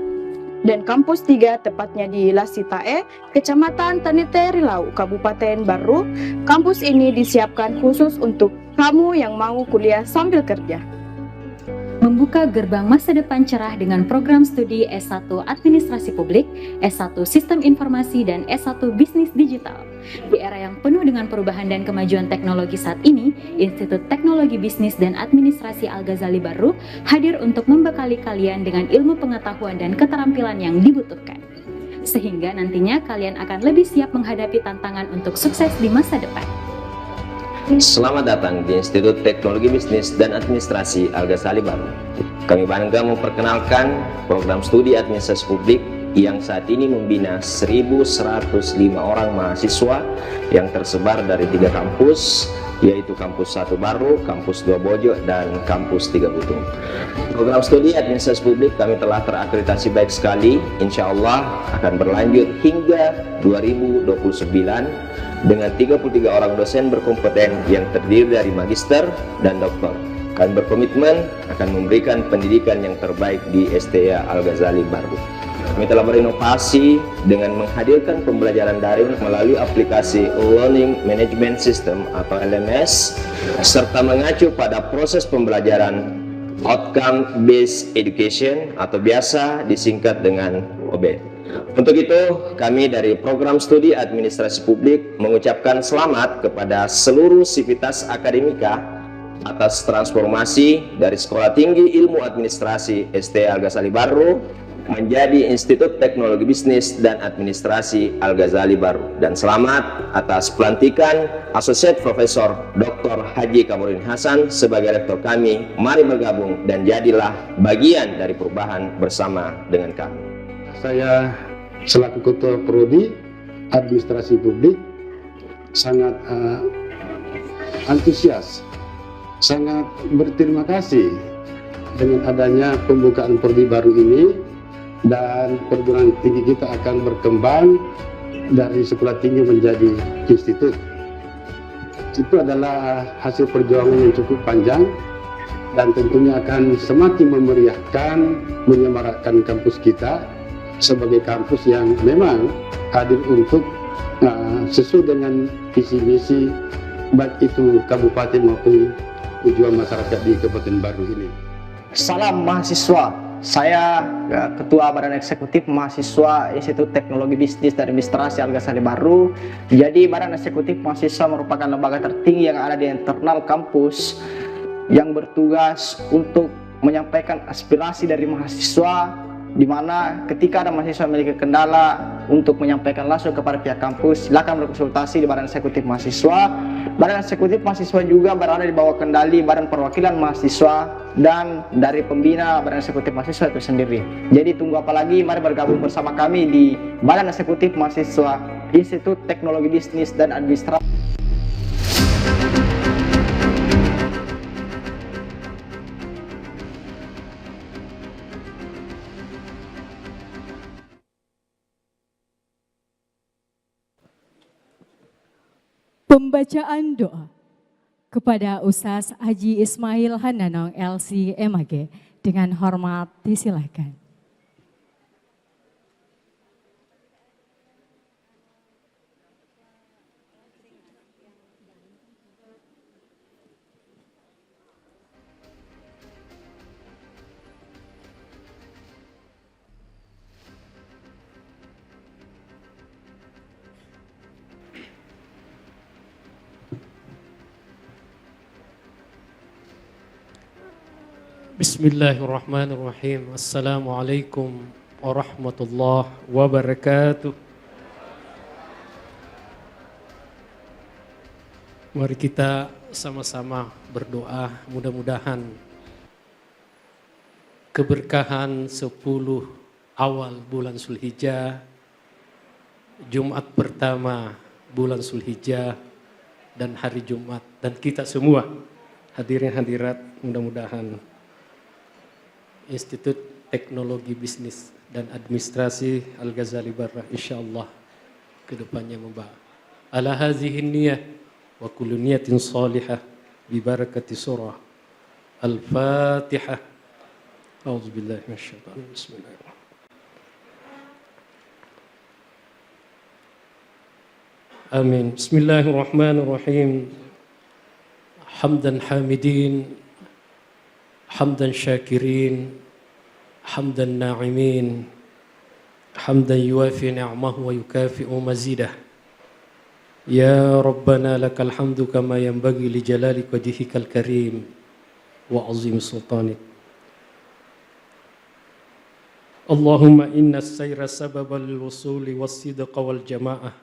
dan Kampus 3 tepatnya di Lasitae, Kecamatan Tanete Rilau, Kabupaten Baru. Kampus ini disiapkan khusus untuk kamu yang mau kuliah sambil kerja. Membuka gerbang masa depan cerah dengan program studi S1 Administrasi Publik, S1 Sistem Informasi, dan S1 Bisnis Digital. Di era yang penuh dengan perubahan dan kemajuan teknologi saat ini, Institut Teknologi Bisnis dan Administrasi Al-Ghazali Baru hadir untuk membekali kalian dengan ilmu pengetahuan dan keterampilan yang dibutuhkan. Sehingga nantinya kalian akan lebih siap menghadapi tantangan untuk sukses di masa depan. Selamat datang di Institut Teknologi Bisnis dan Administrasi Al-Ghazali Baru. Kami bangga memperkenalkan program studi administrasi publik yang saat ini membina 1.105 orang mahasiswa yang tersebar dari 3 kampus, yaitu Kampus 1 Baru, Kampus 2 Bojo, dan Kampus 3 Butung. Program studi administrasi publik kami telah terakreditasi baik sekali, insya Allah akan berlanjut hingga 2029 dengan 33 orang dosen berkompeten yang terdiri dari magister dan doktor. Kami berkomitmen akan memberikan pendidikan yang terbaik di STA Al-Ghazali Baru. Kami telah berinovasi dengan menghadirkan pembelajaran daring melalui aplikasi Learning Management System atau LMS, serta mengacu pada proses pembelajaran Outcome Based Education atau biasa disingkat dengan OBED. Untuk itu, kami dari Program Studi Administrasi Publik mengucapkan selamat kepada seluruh sivitas akademika atas transformasi dari Sekolah Tinggi Ilmu Administrasi STA Al-Ghazali Baru menjadi Institut Teknologi Bisnis dan Administrasi Al-Ghazali Baru, dan selamat atas pelantikan Associate Profesor Dr. Haji Kamurin Hasan sebagai rektor kami. Mari bergabung dan jadilah bagian dari perubahan bersama dengan kami. Saya selaku Ketua Prodi Administrasi Publik sangat antusias, sangat berterima kasih dengan adanya pembukaan prodi baru ini, dan perguruan tinggi kita akan berkembang dari sekolah tinggi menjadi institut. Itu adalah hasil perjuangan yang cukup panjang dan tentunya akan semakin memeriahkan, menyemarakkan kampus kita sebagai kampus yang memang hadir untuk sesuai dengan visi misi baik itu kabupaten maupun tujuan masyarakat di Kabupaten Baru ini. Salam mahasiswa, saya Ketua Badan Eksekutif Mahasiswa Institut Teknologi Bisnis dan Administrasi Al-Ghazali Baru. Jadi Badan Eksekutif Mahasiswa merupakan lembaga tertinggi yang ada di internal kampus yang bertugas untuk menyampaikan aspirasi dari mahasiswa, di mana ketika ada mahasiswa memiliki kendala untuk menyampaikan langsung kepada pihak kampus, silakan berkonsultasi di Badan Eksekutif Mahasiswa. Badan Eksekutif Mahasiswa juga berada di bawah kendali Badan Perwakilan Mahasiswa dan dari pembina Badan Eksekutif Mahasiswa itu sendiri. Jadi tunggu apa lagi, mari bergabung bersama kami di Badan Eksekutif Mahasiswa Institut Teknologi Bisnis dan Administrasi. Pembacaan doa kepada Ustaz Haji Ismail Hananong LC MAG dengan hormat disilakan. Bismillahirrahmanirrahim. Assalamualaikum warahmatullahi wabarakatuh. Mari kita sama-sama berdoa, mudah-mudahan keberkahan 10 awal bulan Zulhijjah, Jumat pertama bulan Zulhijjah dan hari Jumat, dan kita semua hadirin hadirat, mudah-mudahan Institut Teknologi Bisnis dan Administrasi Al-Ghazali Barra insyaallah kedepannya membawa ala hazihin niyah wa kullu niyatin salihah bi barakati surah Al-Fatihah. A'udzubillahi minasyaitonir rajim. Bismillahirrahmanirrahim. Amin. Bismillahirrahmanirrahim. Hamdan hamidin, hamdan syakirin, hamdan na'imin, hamdan yuafi ni'amahu wa yukafi'u mazidah. Ya Rabbana lakal hamdu kama yanbaghi li jalali wajhikal karim wa azim sultanik. Allahumma inna as-sayra sababal wusuli was-sidqa wal jama'ah,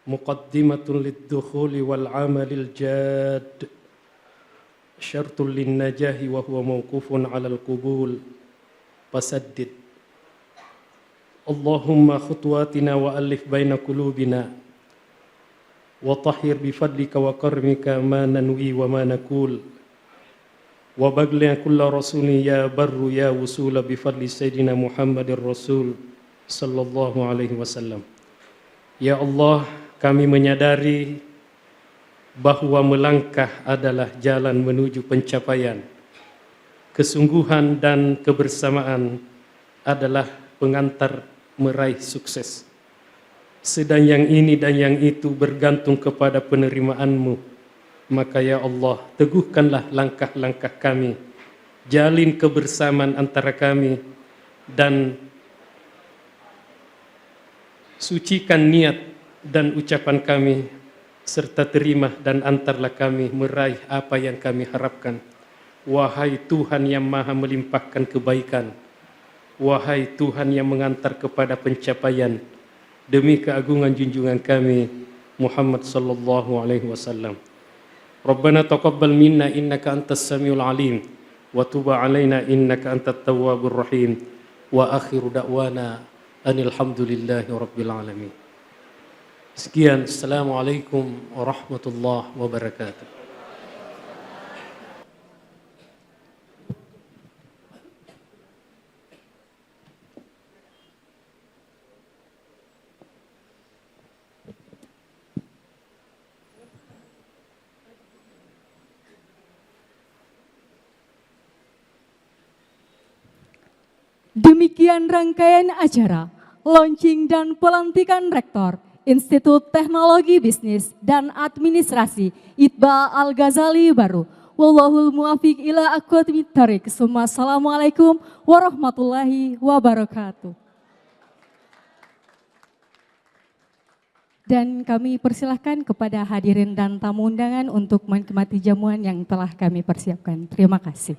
muqaddimatun lid-dukhuli wal 'amalil jad, syartul linnajahi wa huwa mawqufun 'alal qubul fasaddid. Allahumma khutuwatina wa alif baina qulubina wa tahhir bi fadlika wa karmika ma nanwi wa ma naqul wa bagli kulla rasulin ya barru ya wusula bi fadli sayyidina Muhammadir Rasul sallallahu alaihi wasallam. Ya Allah, kami menyadari bahwa melangkah adalah jalan menuju pencapaian. Kesungguhan dan kebersamaan adalah pengantar meraih sukses. Sedang yang ini dan yang itu bergantung kepada penerimaan-Mu. Maka ya Allah, teguhkanlah langkah-langkah kami, jalin kebersamaan antara kami, dan sucikan niat dan ucapan kami, serta terima dan antarlah kami meraih apa yang kami harapkan. Wahai Tuhan yang maha melimpahkan kebaikan, wahai Tuhan yang mengantar kepada pencapaian, demi keagungan junjungan kami Muhammad sallallahu alaihi wasallam. Rabbana taqabbal minna innaka antas samiul alim wa tub alaina innaka antat tawwabur rahim wa akhiru da'wana anil hamdulillahi rabbil alamin. Sekian, Assalamualaikum warahmatullahi wabarakatuh. Demikian rangkaian acara launching dan pelantikan Rektor Institut Teknologi Bisnis dan Administrasi ITBA Al-Ghazali Baru. Wallahul muwafiq ila aqwamit thoriq. Assalamualaikum warahmatullahi wabarakatuh. Dan kami persilahkan kepada hadirin dan tamu undangan untuk menikmati jamuan yang telah kami persiapkan. Terima kasih.